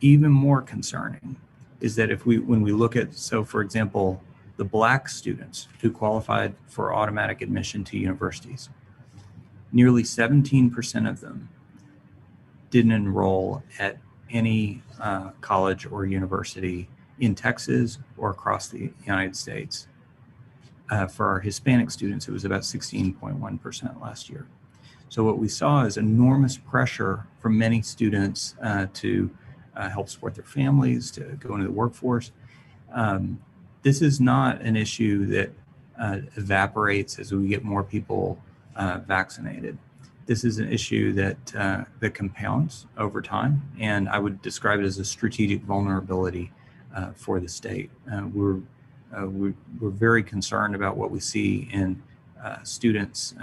Speaker 5: Even more concerning is that when we look at, so for example, the Black students who qualified for automatic admission to universities, nearly 17% of them didn't enroll at any college or university in Texas or across the United States. For our Hispanic students, it was about 16.1% last year. So what we saw is enormous pressure from many students to help support their families, to go into the workforce. This is not an issue that evaporates as we get more people vaccinated. This is an issue that compounds over time, and I would describe it as a strategic vulnerability for the state. We're very concerned about what we see in students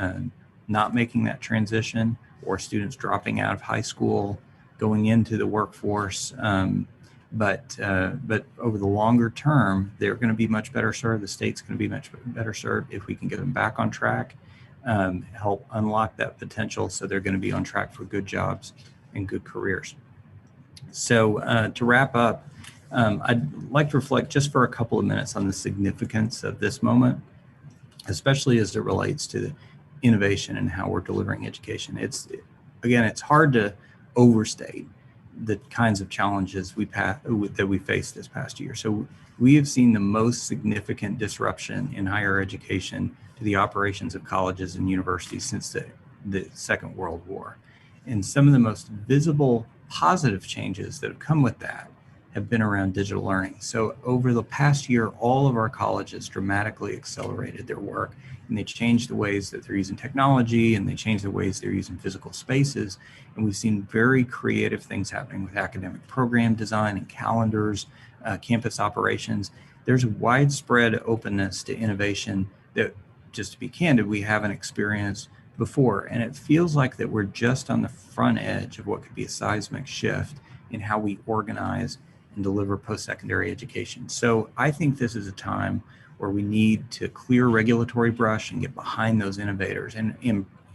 Speaker 5: not making that transition, or students dropping out of high school, going into the workforce. But over the longer term, they're going to be much better served. The state's going to be much better served if we can get them back on track, help unlock that potential so they're going to be on track for good jobs and good careers. So to wrap up, I'd like to reflect just for a couple of minutes on the significance of this moment, especially as it relates to the innovation and how we're delivering education. It's hard to overstate the kinds of challenges that we faced this past year. So we have seen the most significant disruption in higher education to the operations of colleges and universities since the Second World War. And some of the most visible positive changes that have come with that have been around digital learning. So over the past year, all of our colleges dramatically accelerated their work, and they changed the ways that they're using technology, and they changed the ways they're using physical spaces. And we've seen very creative things happening with academic program design and calendars, campus operations. There's a widespread openness to innovation that, just to be candid, we haven't experienced before. And it feels like that we're just on the front edge of what could be a seismic shift in how we organize and deliver post-secondary education. So I think this is a time where we need to clear regulatory brush and get behind those innovators. And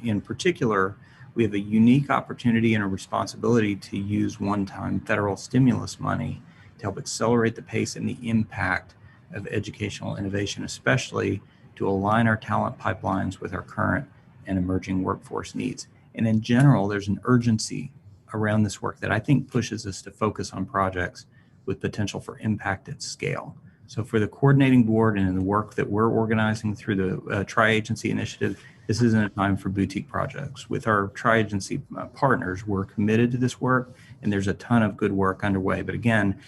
Speaker 5: in particular, we have a unique opportunity and a responsibility to use one-time federal stimulus money to help accelerate the pace and the impact of educational innovation, especially to align our talent pipelines with our current and emerging workforce needs. And in general, there's an urgency around this work that I think pushes us to focus on projects with potential for impact at scale. So for the coordinating board and the work that we're organizing through the Tri-Agency Initiative, This isn't a time for boutique projects. With our tri-agency partners, we're committed to this work, and there's a ton of good work underway. But again,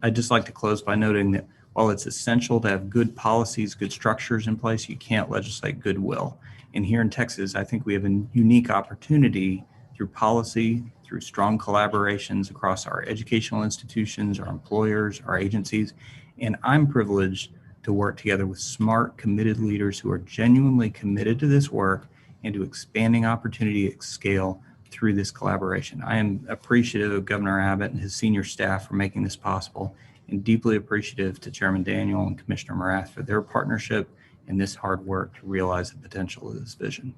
Speaker 5: I'd just like to close by noting that while it's essential to have good policies, good structures in place, you can't legislate goodwill. And here in Texas, I think we have a unique opportunity through policy, through strong collaborations across our educational institutions, our employers, our agencies. And I'm privileged to work together with smart, committed leaders who are genuinely committed to this work and to expanding opportunity at scale through this collaboration. I am appreciative of Governor Abbott and his senior staff for making this possible, and deeply appreciative to Chairman Daniel and Commissioner Morath for their partnership and this hard work to realize the potential of this vision.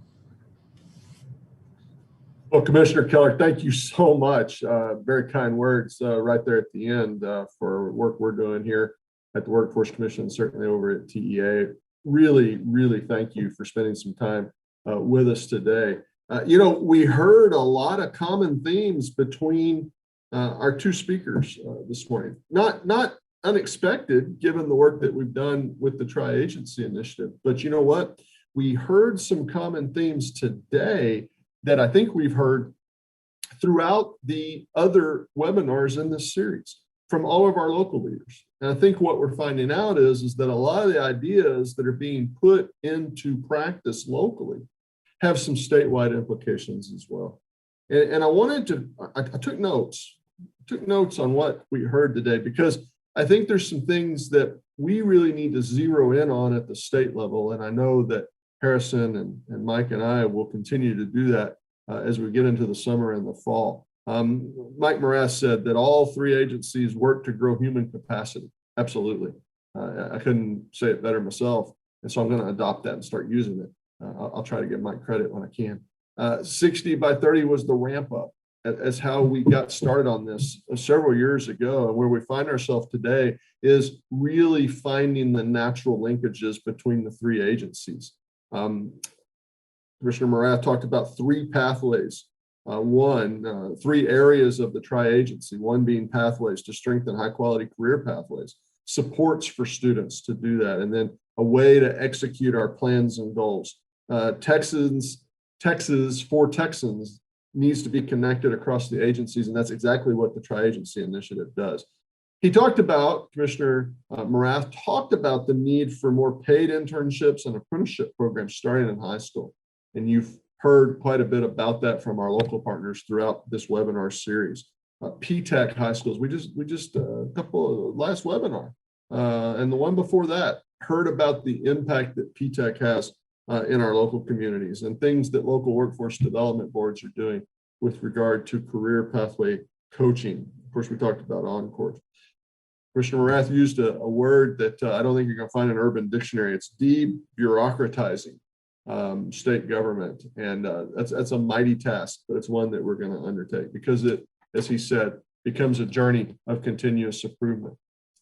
Speaker 4: Well, Commissioner Keller, thank you so much. Very kind words right there at the end for work we're doing here at the Workforce Commission, certainly over at TEA. Really, really thank you for spending some time with us today. We heard a lot of common themes between our two speakers this morning. Not unexpected, given the work that we've done with the Tri-Agency Initiative. But you know what? We heard some common themes today that I think we've heard throughout the other webinars in this series from all of our local leaders. And I think what we're finding out is that a lot of the ideas that are being put into practice locally have some statewide implications as well. And I took notes on what we heard today, because I think there's some things that we really need to zero in on at the state level. And I know that Harrison and Mike and I will continue to do that as we get into the summer and the fall. Mike Morath said that all three agencies work to grow human capacity. Absolutely. I couldn't say it better myself. And so I'm going to adopt that and start using it. I'll try to give Mike credit when I can. 60 by 30 was the ramp up as how we got started on this several years ago. And where we find ourselves today is really finding the natural linkages between the three agencies. Commissioner Morath talked about three pathways. Three areas of the tri-agency, one being pathways to strengthen high quality career pathways, supports for students to do that, and then a way to execute our plans and goals. Texas for Texans needs to be connected across the agencies, and that's exactly what the Tri-Agency Initiative does. Commissioner Morath talked about the need for more paid internships and apprenticeship programs starting in high school. And you've heard quite a bit about that from our local partners throughout this webinar series. PTech high schools, we just a couple of last webinar and the one before that heard about the impact that PTech has in our local communities and things that local workforce development boards are doing with regard to career pathway coaching. Of course, we talked about Encore. Commissioner Morath used a word that I don't think you're going to find in an urban dictionary. It's de-bureaucratizing state government. And that's a mighty task, but it's one that we're going to undertake because it, as he said, becomes a journey of continuous improvement.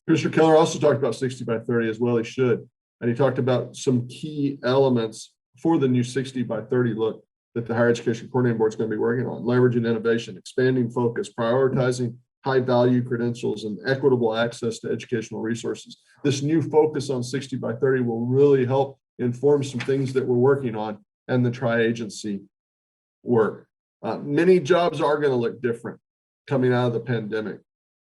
Speaker 4: Commissioner Keller also talked about 60 by 30 as well, he should. And he talked about some key elements for the new 60 by 30 look that the Higher Education Coordinating Board is going to be working on: leveraging innovation, expanding focus, prioritizing high value credentials, and equitable access to educational resources. This new focus on 60 by 30 will really help inform some things that we're working on and the tri-agency work. Many jobs are going to look different coming out of the pandemic.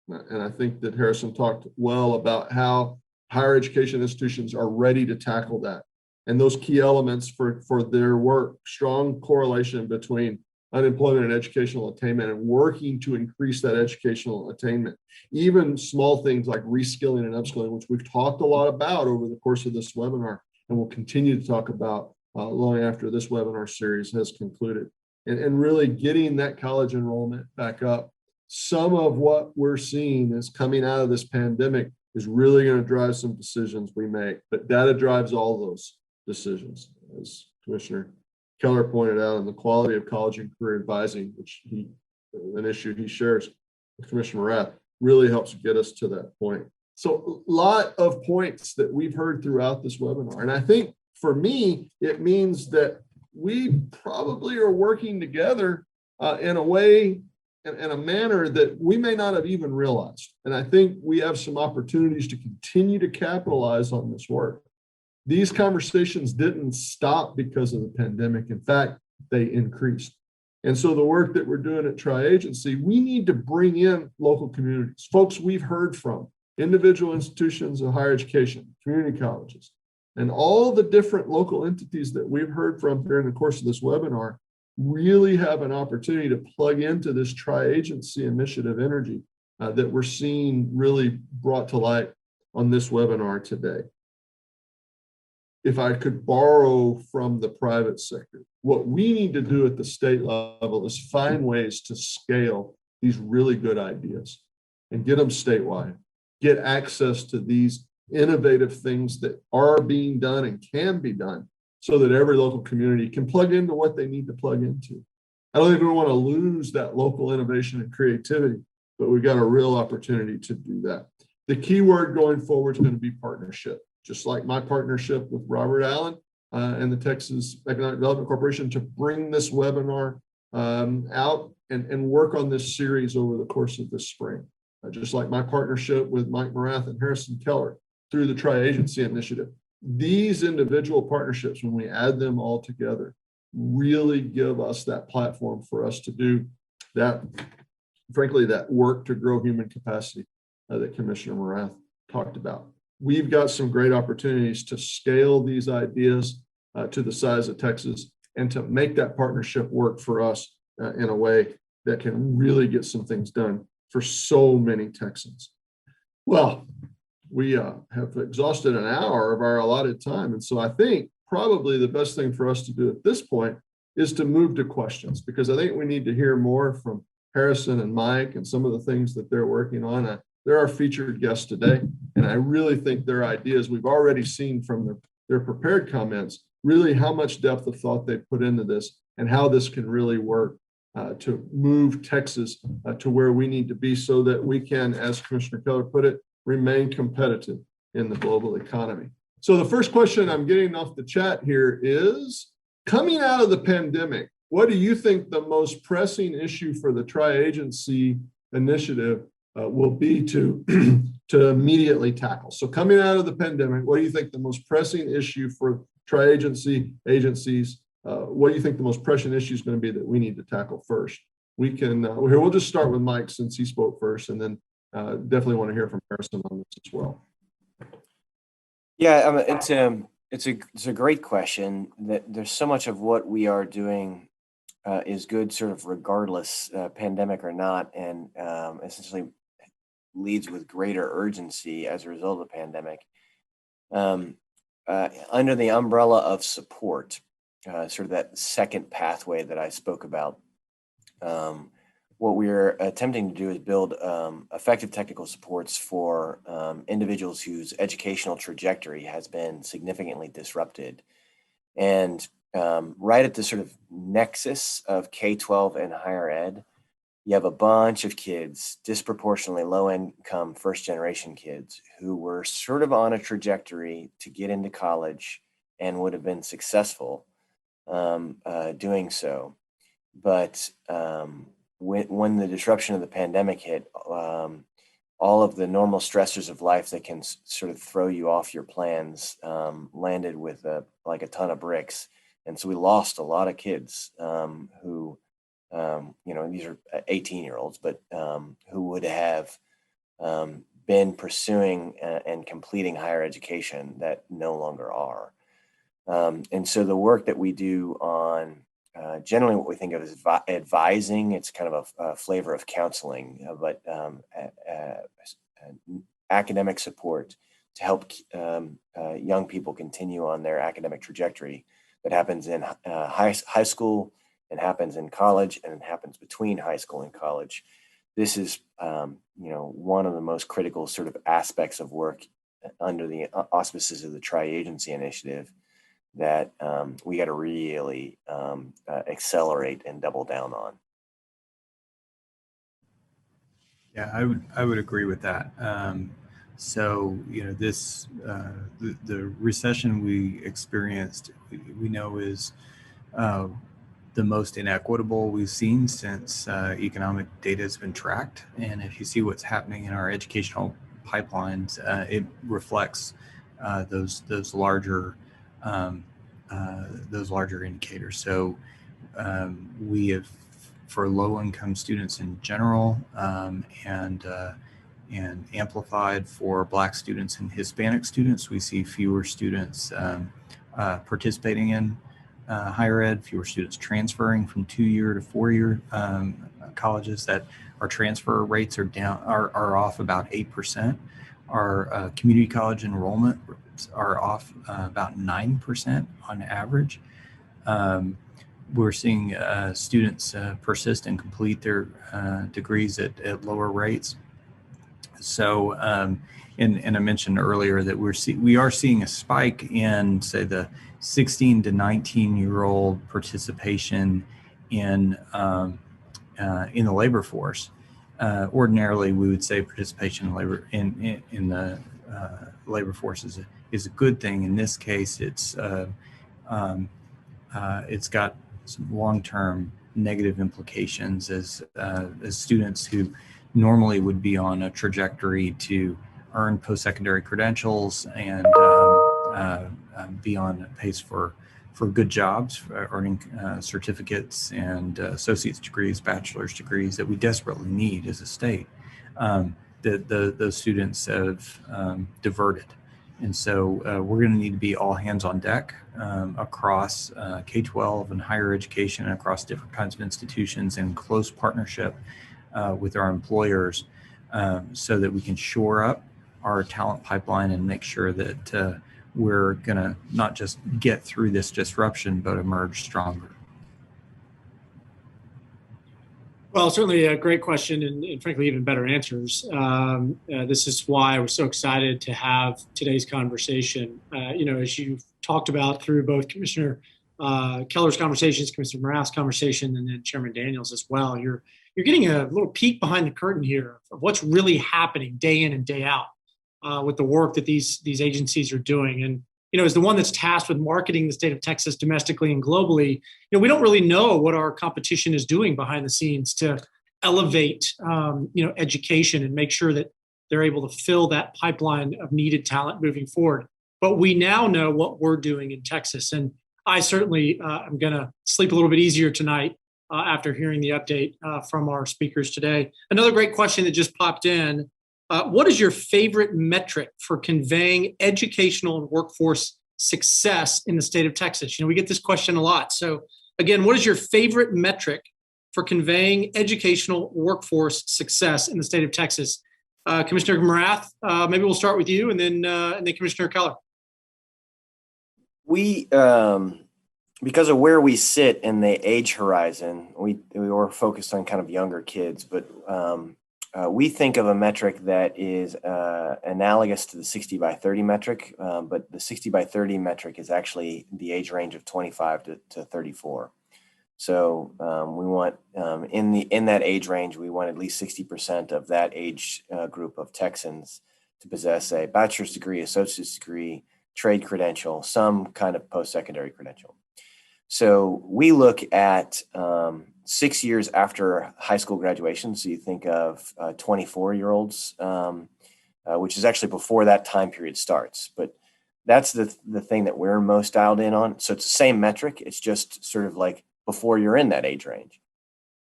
Speaker 4: And I think that Harrison talked well about how higher education institutions are ready to tackle that. And those key elements for their work: strong correlation between unemployment and educational attainment, and working to increase that educational attainment. Even small things like reskilling and upskilling, which we've talked a lot about over the course of this webinar, and we'll continue to talk about long after this webinar series has concluded. And really getting that college enrollment back up. Some of what we're seeing is coming out of this pandemic is really going to drive some decisions we make, but data drives all those decisions, as Commissioner Keller pointed out, and the quality of college and career advising, which an issue he shares with Commissioner Morath, really helps get us to that point. So a lot of points that we've heard throughout this webinar. And I think for me, it means that we probably are working together in a way, in a manner that we may not have even realized. And I think we have some opportunities to continue to capitalize on this work. These conversations didn't stop because of the pandemic. In fact, they increased. And so the work that we're doing at Tri-Agency, we need to bring in local communities, folks we've heard from, individual institutions of higher education, community colleges, and all the different local entities that we've heard from during the course of this webinar really have an opportunity to plug into this Tri-Agency initiative energy that we're seeing really brought to light on this webinar today. If I could borrow from the private sector, what we need to do at the state level is find ways to scale these really good ideas and get them statewide, get access to these innovative things that are being done and can be done so that every local community can plug into what they need to plug into. I don't think we want to lose that local innovation and creativity, but we've got a real opportunity to do that. The key word going forward is going to be partnership. Just like my partnership with Robert Allen and the Texas Economic Development Corporation to bring this webinar out and work on this series over the course of this spring. Just like my partnership with Mike Morath and Harrison Keller through the Tri-Agency Initiative. These individual partnerships, when we add them all together, really give us that platform for us to do that, frankly, that work to grow human capacity that Commissioner Morath talked about. We've got some great opportunities to scale these ideas to the size of Texas and to make that partnership work for us in a way that can really get some things done for so many Texans. Well, we have exhausted an hour of our allotted time. And so I think probably the best thing for us to do at this point is to move to questions, because I think we need to hear more from Harrison and Mike and some of the things that they're working on. They're our featured guests today, and I really think their ideas, we've already seen from their prepared comments, really how much depth of thought they put into this and how this can really work to move Texas to where we need to be so that we can, as Commissioner Keller put it, remain competitive in the global economy. So the first question I'm getting off the chat here is, coming out of the pandemic, what do you think the most pressing issue for the Tri-Agency Initiative will be to immediately tackle? So coming out of the pandemic, what do you think the most pressing issue for Tri-Agency agencies, what do you think the most pressing issue is going to be that we need to tackle first? We can, we'll just start with Mike since he spoke first, and then definitely want to hear from Harrison on this as well.
Speaker 3: Yeah, it's a great question. That there's so much of what we are doing is good, sort of regardless, pandemic or not, and essentially leads with greater urgency as a result of the pandemic. Under the umbrella of support, sort of that second pathway that I spoke about, what we're attempting to do is build effective technical supports for individuals whose educational trajectory has been significantly disrupted. And right at the sort of nexus of K-12 and higher ed, you have a bunch of kids, disproportionately low-income first-generation kids, who were sort of on a trajectory to get into college and would have been successful doing so. But when the disruption of the pandemic hit, all of the normal stressors of life that can sort of throw you off your plans landed with like a ton of bricks. And so we lost a lot of kids who, these are 18-year-olds, but who would have been pursuing and completing higher education that no longer are. And so the work that we do on generally what we think of as advising, it's kind of a flavor of counseling, but academic support to help young people continue on their academic trajectory that happens in high school and happens in college and happens between high school and college. This is, one of the most critical sort of aspects of work under the auspices of the Tri-Agency Initiative that we got to really accelerate and double down on.
Speaker 5: Yeah, I would agree with that. So this the recession we experienced, we know is the most inequitable we've seen since economic data has been tracked. And if you see what's happening in our educational pipelines, it reflects those larger indicators. So we have, for low-income students in general, and amplified for Black students and Hispanic students, we see fewer students participating in higher ed, fewer students transferring from 2-year to 4-year colleges. That our transfer rates are off about 8%. Our community college enrollment are off about 9% on average. We're seeing students persist and complete their degrees at lower rates. So, and I mentioned earlier that we are seeing a spike in, say, the 16 to 19-year-old participation in the labor force. Ordinarily, we would say participation in the labor force is a good thing. In this case, it's got some long-term negative implications as students who normally would be on a trajectory to earn post-secondary credentials and be on pace for good jobs, for earning certificates and associate's degrees, bachelor's degrees that we desperately need as a state. Those students have diverted. And so we're going to need to be all hands on deck across K-12 and higher education and across different kinds of institutions in close partnership with our employers so that we can shore up our talent pipeline and make sure that we're going to not just get through this disruption, but emerge stronger.
Speaker 1: Well, certainly a great question and frankly, even better answers. This is why we're so excited to have today's conversation. As you've talked about through both Commissioner Keller's conversations, Commissioner Morath's conversation, and then Chairman Daniels as well, you're getting a little peek behind the curtain here of what's really happening day in and day out with the work that these agencies are doing. And as the one that's tasked with marketing the state of Texas domestically and globally, we don't really know what our competition is doing behind the scenes to elevate, education and make sure that they're able to fill that pipeline of needed talent moving forward. But we now know what we're doing in Texas. And I certainly am going to sleep a little bit easier tonight after hearing the update from our speakers today. Another great question that just popped in. What is your favorite metric for conveying educational and workforce success in the state of Texas? We get this question a lot. So again, what is your favorite metric for conveying educational workforce success in the state of Texas? Commissioner Morath, maybe we'll start with you and then Commissioner Keller.
Speaker 3: We, because of where we sit in the age horizon, we were focused on kind of younger kids, but we think of a metric that is analogous to the 60 by 30 metric, but the 60 by 30 metric is actually the age range of 25 to 34. So we want in that age range, we want at least 60% of that age group of Texans to possess a bachelor's degree, associate's degree, trade credential, some kind of post-secondary credential. So we look at 6 years after high school graduation. So you think of 24-year-olds, which is actually before that time period starts. But that's the thing that we're most dialed in on. So it's the same metric. It's just sort of like before you're in that age range.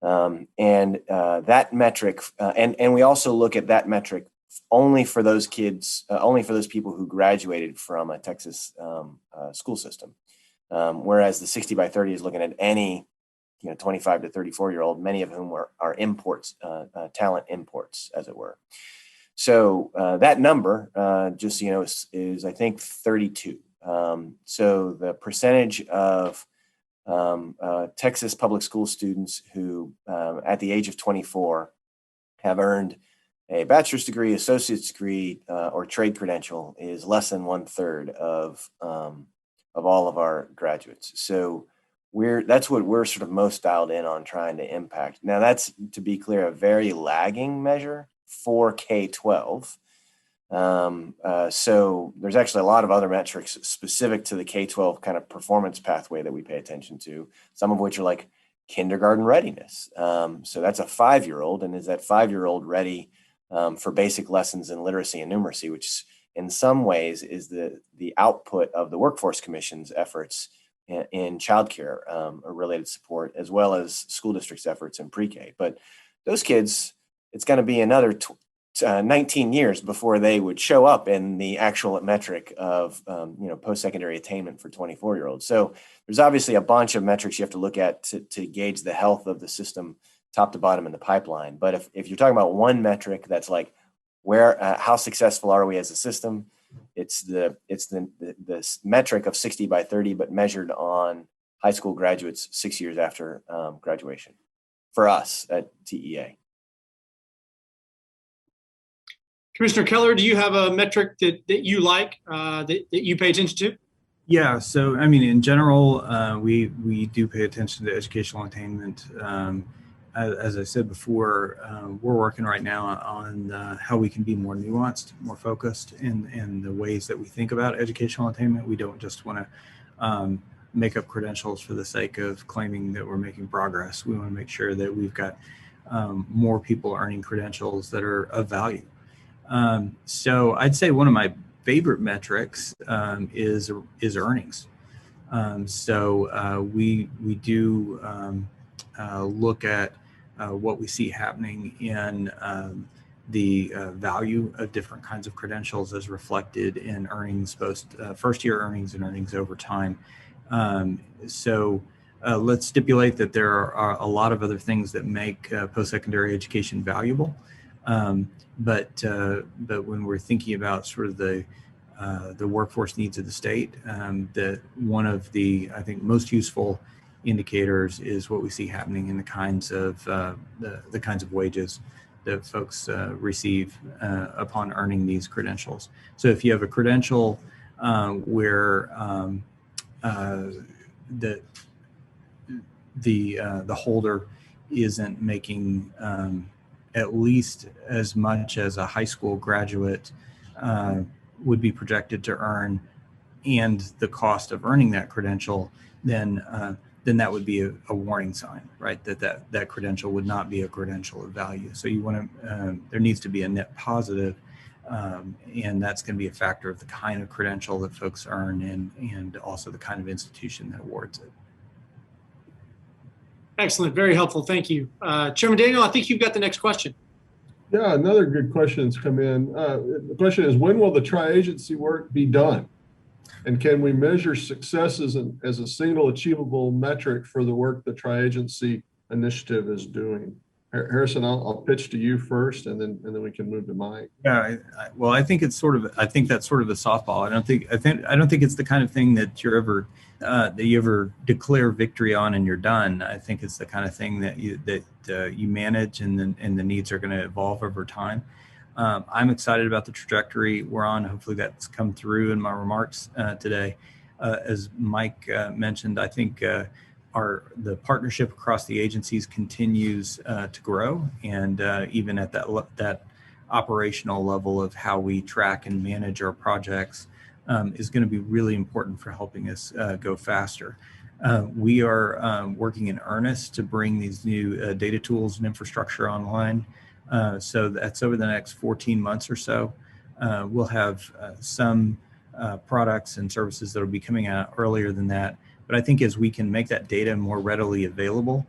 Speaker 3: And that metric, and we also look at that metric only for those kids, only for those people who graduated from a Texas school system. Whereas the 60 by 30 is looking at any 25 to 34-year-old, many of whom are imports, talent imports, as it were. So that number, just so you know, is I think 32. So the percentage of Texas public school students who, at the age of 24, have earned a bachelor's degree, associate's degree, or trade credential is less than 1/3 of all of our graduates. So that's what we're sort of most dialed in on trying to impact. Now, that's, to be clear, a very lagging measure for K-12. So there's actually a lot of other metrics specific to the K-12 kind of performance pathway that we pay attention to, some of which are like kindergarten readiness. So that's a 5-year-old, and is that 5-year-old ready for basic lessons in literacy and numeracy, which in some ways is the output of the Workforce Commission's efforts in childcare related support, as well as school district's efforts in pre-K. But those kids, it's going to be another 19 years before they would show up in the actual metric of post-secondary attainment for 24-year-olds. So there's obviously a bunch of metrics you have to look at to gauge the health of the system top to bottom in the pipeline. But if you're talking about one metric that's like how successful are we as a system, it's the metric of 60 by 30, but measured on high school graduates 6 years after graduation for us at TEA.
Speaker 1: Commissioner Keller, do you have a metric that you like, that you pay attention to?
Speaker 5: Yeah, so I mean, in general, we do pay attention to educational attainment. As I said before, we're working right now on how we can be more nuanced, more focused in the ways that we think about educational attainment. We don't just want to make up credentials for the sake of claiming that we're making progress. We want to make sure that we've got more people earning credentials that are of value. So I'd say one of my favorite metrics is earnings. So we do look at what we see happening in the value of different kinds of credentials as reflected in earnings, both first year earnings and earnings over time. So let's stipulate that there are a lot of other things that make post-secondary education valuable. But when we're thinking about sort of the workforce needs of the state, that one of the, I think, most useful indicators is what we see happening in the kinds of the kinds of wages that folks receive upon earning these credentials. So if you have a credential where the holder isn't making at least as much as a high school graduate would be projected to earn, and the cost of earning that credential, then that would be a warning sign, right? That credential would not be a credential of value. So you want to, there needs to be a net positive, and that's going to be a factor of the kind of credential that folks earn and also the kind of institution that awards it.
Speaker 1: Excellent. Very helpful. Thank you. Chairman Daniel, I think you've got the next question.
Speaker 4: Yeah, another good question's come in. The question is, when will the tri-agency work be done? And can we measure successes as a single achievable metric for the work the tri-agency initiative is doing? Harrison, I'll pitch to you first, and then we can move to Mike.
Speaker 5: Yeah, well, I think that's sort of a softball. I don't think it's the kind of thing that you ever declare victory on and you're done. I think it's the kind of thing that you manage, and the needs are going to evolve over time. I'm excited about the trajectory we're on. Hopefully that's come through in my remarks today. As Mike mentioned, I think the partnership across the agencies continues to grow, and even at that operational level of how we track and manage our projects is going to be really important for helping us go faster. We are working in earnest to bring these new data tools and infrastructure online. So that's over the next 14 months or so. We'll have some products and services that will be coming out earlier than that. But I think as we can make that data more readily available,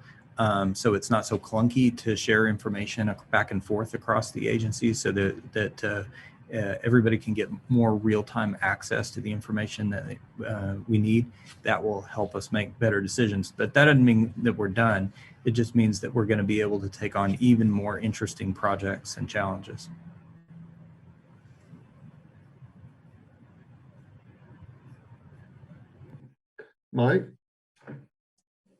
Speaker 5: so it's not so clunky to share information back and forth across the agencies, so that everybody can get more real-time access to the information that we need, that will help us make better decisions. But that doesn't mean that we're done. It just means that we're going to be able to take on even more interesting projects and challenges.
Speaker 4: Mike?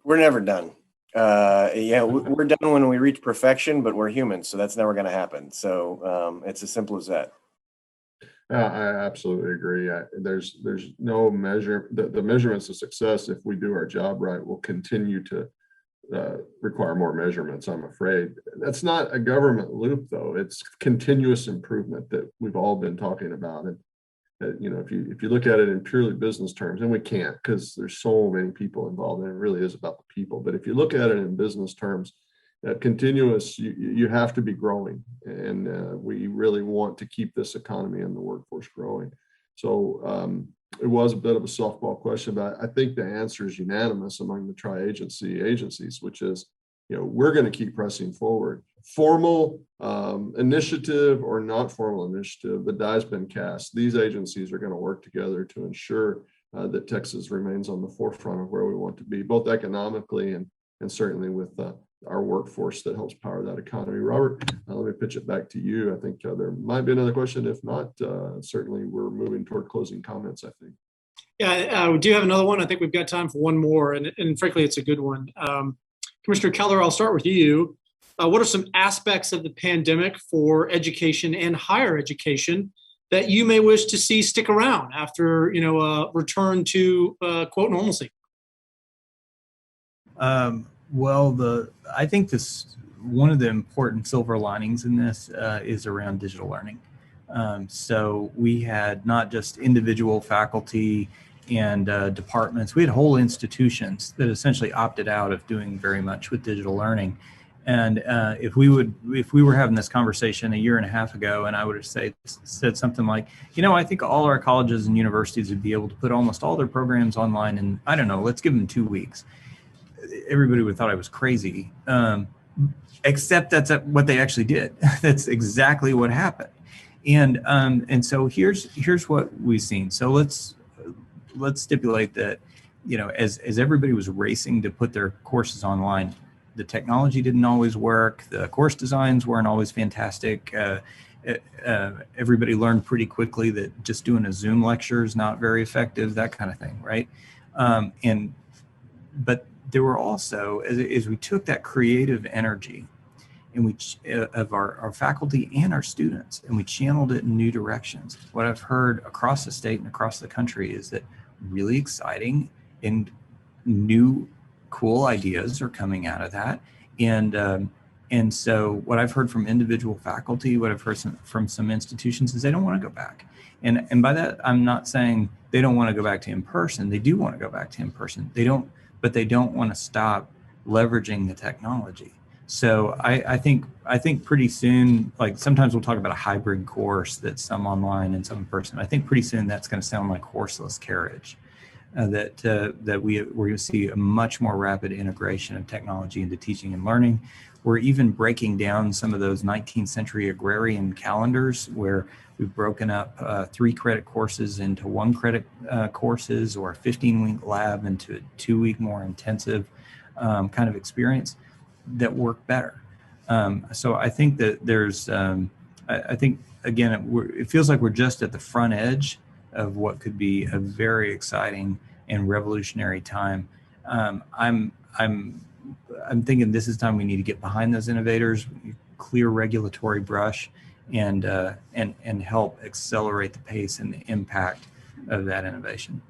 Speaker 3: We're never done. We're done when we reach perfection, but we're human, so that's never going to happen. So it's as simple as that.
Speaker 4: I absolutely agree. There's no measure. The measurements of success, if we do our job right, will continue to require more measurements, I'm afraid. That's not a government loop, though. It's continuous improvement that we've all been talking about. And if you look at it in purely business terms, and we can't because there's so many people involved, and it really is about the people. But if you look at it in business terms, continuous, you have to be growing. And we really want to keep this economy and the workforce growing. So it was a bit of a softball question, but I think the answer is unanimous among the tri-agency agencies, which is, we're going to keep pressing forward. Formal initiative or not formal initiative, the die's been cast. These agencies are going to work together to ensure that Texas remains on the forefront of where we want to be, both economically and certainly with our workforce that helps power that economy. Robert, let me pitch it back to you. I think there might be another question. If not, certainly we're moving toward closing comments, I think.
Speaker 1: Yeah, we do have another one. I think we've got time for one more, and frankly, it's a good one. Commissioner Keller, I'll start with you. What are some aspects of the pandemic for education and higher education that you may wish to see stick around after, return to quote normalcy?
Speaker 5: Well, I think one of the important silver linings in this is around digital learning. So we had not just individual faculty and departments, we had whole institutions that essentially opted out of doing very much with digital learning. And if we were having this conversation a year and a half ago, and I would have said something like, I think all our colleges and universities would be able to put almost all their programs online in, I don't know, let's give them 2 weeks. Everybody would have thought I was crazy, except that's what they actually did. That's exactly what happened. And so here's what we've seen. So let's stipulate that, as everybody was racing to put their courses online, the technology didn't always work. The course designs weren't always fantastic. Everybody learned pretty quickly that just doing a Zoom lecture is not very effective, that kind of thing, right? But there were also, as we took that creative energy and of our faculty and our students, and we channeled it in new directions. What I've heard across the state and across the country is that really exciting and new cool ideas are coming out of that. And so what I've heard from individual faculty, what I've heard from some institutions is they don't want to go back. And by that, I'm not saying they don't want to go back to in person. They do want to go back to in person. But they don't want to stop leveraging the technology. So I think pretty soon, like sometimes we'll talk about a hybrid course that's some online and some in person. I think pretty soon that's going to sound like horseless carriage. That we're going to see a much more rapid integration of technology into teaching and learning. We're even breaking down some of those 19th century agrarian calendars where we've broken up 3-credit courses into 1-credit courses, or a 15-week lab into a 2-week more intensive kind of experience that work better. So I think that there's, I think, again, it feels like we're just at the front edge of what could be a very exciting and revolutionary time. I'm thinking this is time we need to get behind those innovators, clear regulatory brush, and help accelerate the pace and the impact of that innovation.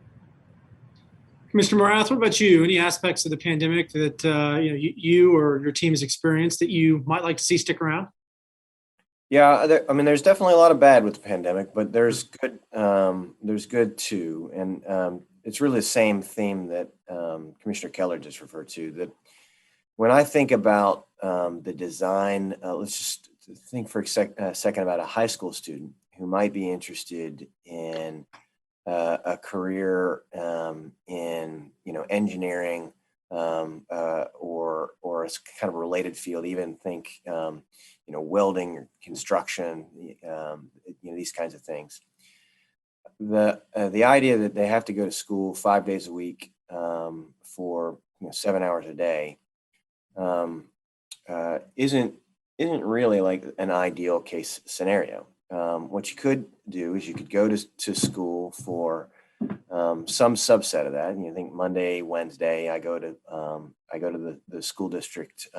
Speaker 1: Mr. Morath, what about you? Any aspects of the pandemic that you or your team has experienced that you might like to see stick around?
Speaker 3: Yeah, there's definitely a lot of bad with the pandemic, but there's good. There's good too, and it's really the same theme that Commissioner Keller just referred to. That when I think about the design, let's just think for a second about a high school student who might be interested in a career in engineering or a kind of related field. Even think welding or construction, these kinds of things. The idea that they have to go to school 5 days a week for 7 hours a day isn't really like an ideal case scenario. What you could do is you could go to school for some subset of that. And you think Monday, Wednesday, I go to the school district,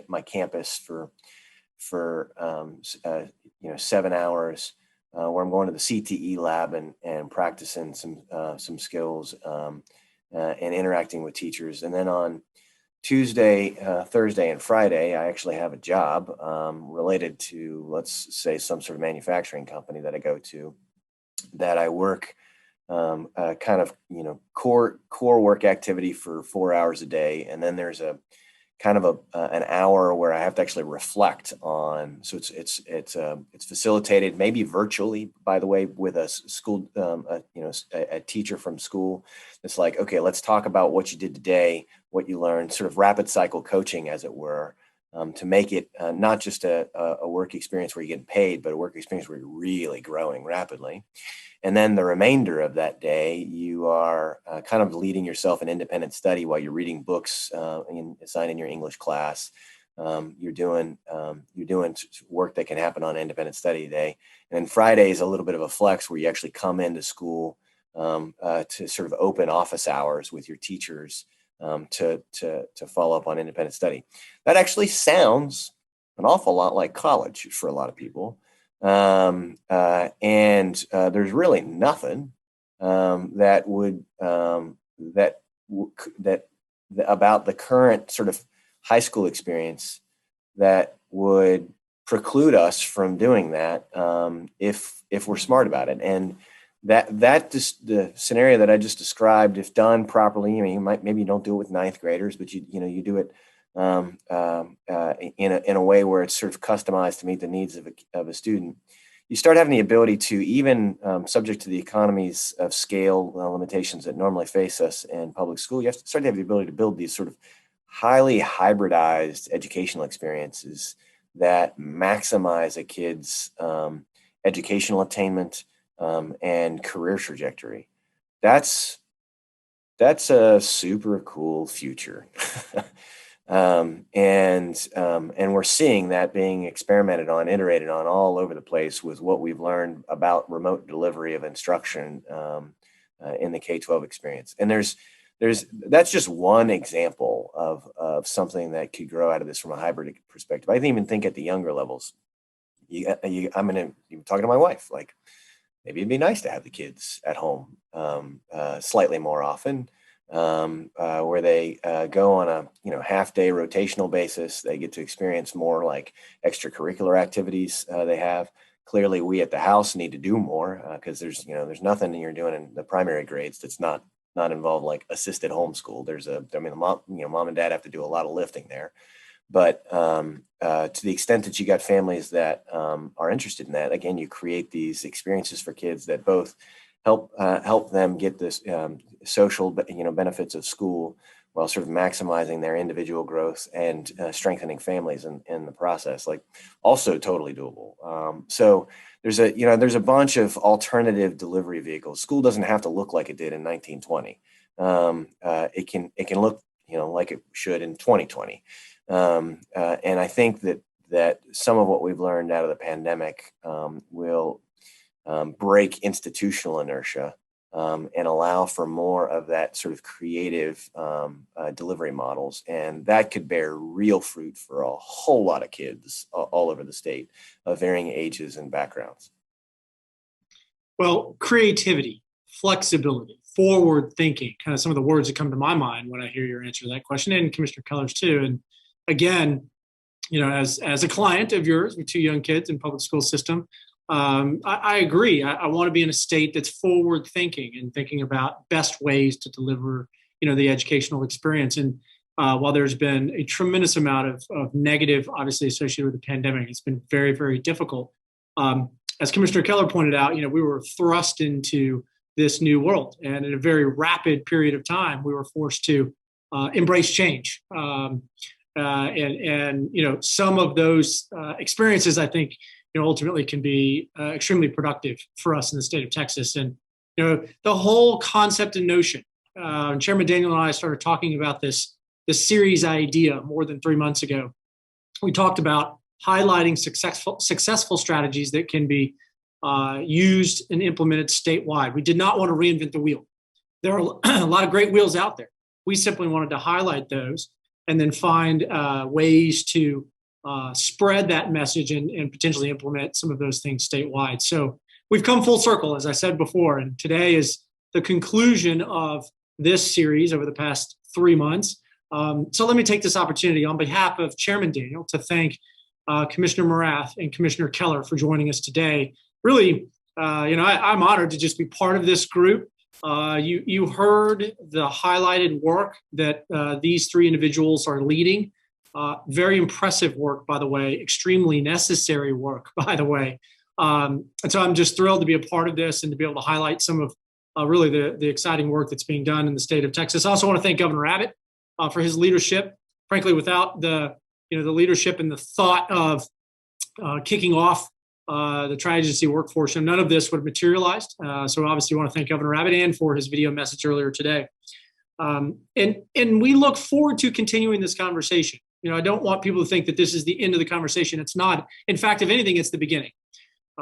Speaker 3: my campus for 7 hours, where I'm going to the CTE lab and practicing some skills and interacting with teachers. And then on Tuesday, Thursday, and Friday, I actually have a job related to, let's say, some sort of manufacturing company that I go to, that I work kind of core work activity for 4 hours a day, and then there's a kind of an hour where I have to actually reflect on. So it's facilitated maybe virtually, by the way, with a school, a teacher from school. It's like, okay, let's talk about what you did today, what you learned, sort of rapid cycle coaching, as it were, to make it not just a work experience where you're getting paid, but a work experience where you're really growing rapidly. And then the remainder of that day, you are kind of leading yourself in independent study while you're reading books, assigning your English class. You're doing work that can happen on independent study day. And then Friday is a little bit of a flex where you actually come into school to sort of open office hours with your teachers to follow up on independent study. That actually sounds an awful lot like college for a lot of people. And there's really nothing that about the current sort of high school experience that would preclude us from doing that if we're smart about it. And that just the scenario that I just described, if done properly, maybe you don't do it with ninth graders, but you do it in a way where it's sort of customized to meet the needs of a student. You start having the ability to, even subject to the economies of scale limitations that normally face us in public school, you have to start to have the ability to build these sort of highly hybridized educational experiences that maximize a kid's educational attainment and career trajectory. That's a super cool future. And we're seeing that being experimented on, iterated on all over the place with what we've learned about remote delivery of instruction in the K-12 experience. And that's just one example of something that could grow out of this from a hybrid perspective. I even think at the younger levels, I'm talking to my wife, like, maybe it'd be nice to have the kids at home slightly more often. Where they go on a half-day rotational basis. They get to experience more like extracurricular activities they have. Clearly, we at the house need to do more because there's nothing that you're doing in the primary grades that's not involved like assisted homeschool. Mom and dad have to do a lot of lifting there. But to the extent that you got families that are interested in that, again, you create these experiences for kids that both help them get this social benefits of school while sort of maximizing their individual growth and strengthening families in the process. Like, also totally doable. So there's a bunch of alternative delivery vehicles. School doesn't have to look like it did in 1920. It can look like it should in 2020. And I think that some of what we've learned out of the pandemic will break institutional inertia and allow for more of that sort of creative delivery models. And that could bear real fruit for a whole lot of kids all over the state of varying ages and backgrounds.
Speaker 1: Well, creativity, flexibility, forward thinking, kind of some of the words that come to my mind when I hear your answer to that question, and Commissioner Keller's too. And again, as a client of yours with two young kids in public school system, I agree. I want to be in a state that's forward thinking and thinking about best ways to deliver, the educational experience. And while there's been a tremendous amount of negative, obviously associated with the pandemic, it's been very, very difficult. As Commissioner Keller pointed out, we were thrust into this new world, and in a very rapid period of time, we were forced to embrace change. And some of those experiences, I think, ultimately can be extremely productive for us in the state of Texas. And, the whole concept and notion, Chairman Daniel and I started talking about this series idea more than 3 months ago. We talked about highlighting successful strategies that can be used and implemented statewide. We did not want to reinvent the wheel. There are a lot of great wheels out there. We simply wanted to highlight those and then find ways to spread that message and potentially implement some of those things statewide. So we've come full circle, as I said before, and today is the conclusion of this series over the past 3 months. So let me take this opportunity on behalf of Chairman Daniel to thank Commissioner Morath and Commissioner Keller for joining us today. Really, I'm honored to just be part of this group. You heard the highlighted work that these three individuals are leading Very impressive work, by the way, extremely necessary work, by the way. And so I'm just thrilled to be a part of this and to be able to highlight some of really the exciting work that's being done in the state of Texas. I also want to thank Governor Abbott for his leadership. Frankly, without the leadership and the thought of kicking off the tri-agency workforce, none of this would have materialized. So obviously, I want to thank Governor Abbott and for his video message earlier today. And we look forward to continuing this conversation. I don't want people to think that this is the end of the conversation. It's not. In fact, if anything, it's the beginning.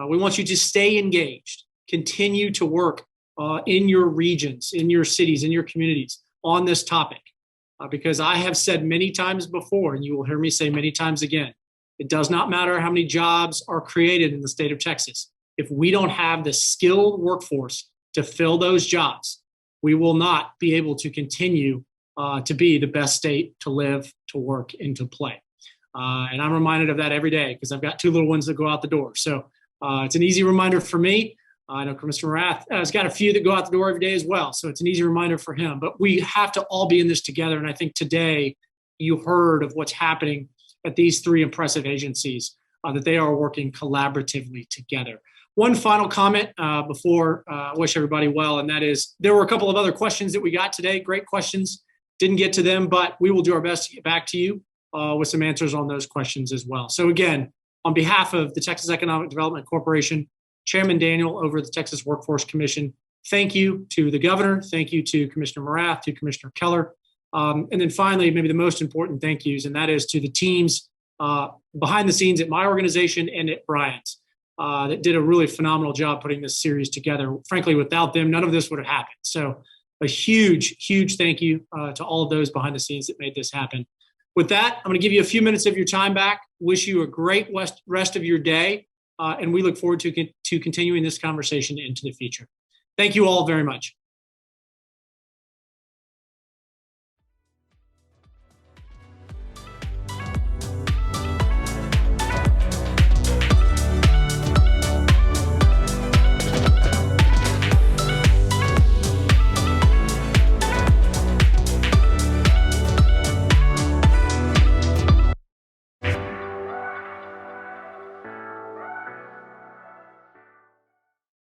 Speaker 1: We want you to stay engaged, continue to work in your regions, in your cities, in your communities on this topic. Because I have said many times before, and you will hear me say many times again, it does not matter how many jobs are created in the state of Texas. If we don't have the skilled workforce to fill those jobs, we will not be able to continue to be the best state to live, to work, and to play. And I'm reminded of that every day because I've got 2 little ones that go out the door. So it's an easy reminder for me. I know Commissioner Rath has got a few that go out the door every day as well. So it's an easy reminder for him. But we have to all be in this together. And I think today you heard of what's happening at these 3 impressive agencies, that they are working collaboratively together. One final comment before I wish everybody well, and that is there were a couple of other questions that we got today. Great questions. Didn't get to them, but we will do our best to get back to you with some answers on those questions as well. So again, on behalf of the Texas Economic Development Corporation, Chairman Daniel over the Texas Workforce Commission, thank you to the governor. Thank you to Commissioner Morath, to Commissioner Keller. And then finally, maybe the most important thank yous, and that is to the teams behind the scenes at my organization and at Bryant's that did a really phenomenal job putting this series together. Frankly, without them, none of this would have happened. So a huge, huge thank you to all of those behind the scenes that made this happen. With that, I'm going to give you a few minutes of your time back. Wish you a great rest of your day. And we look forward to continuing this conversation into the future. Thank you all very much.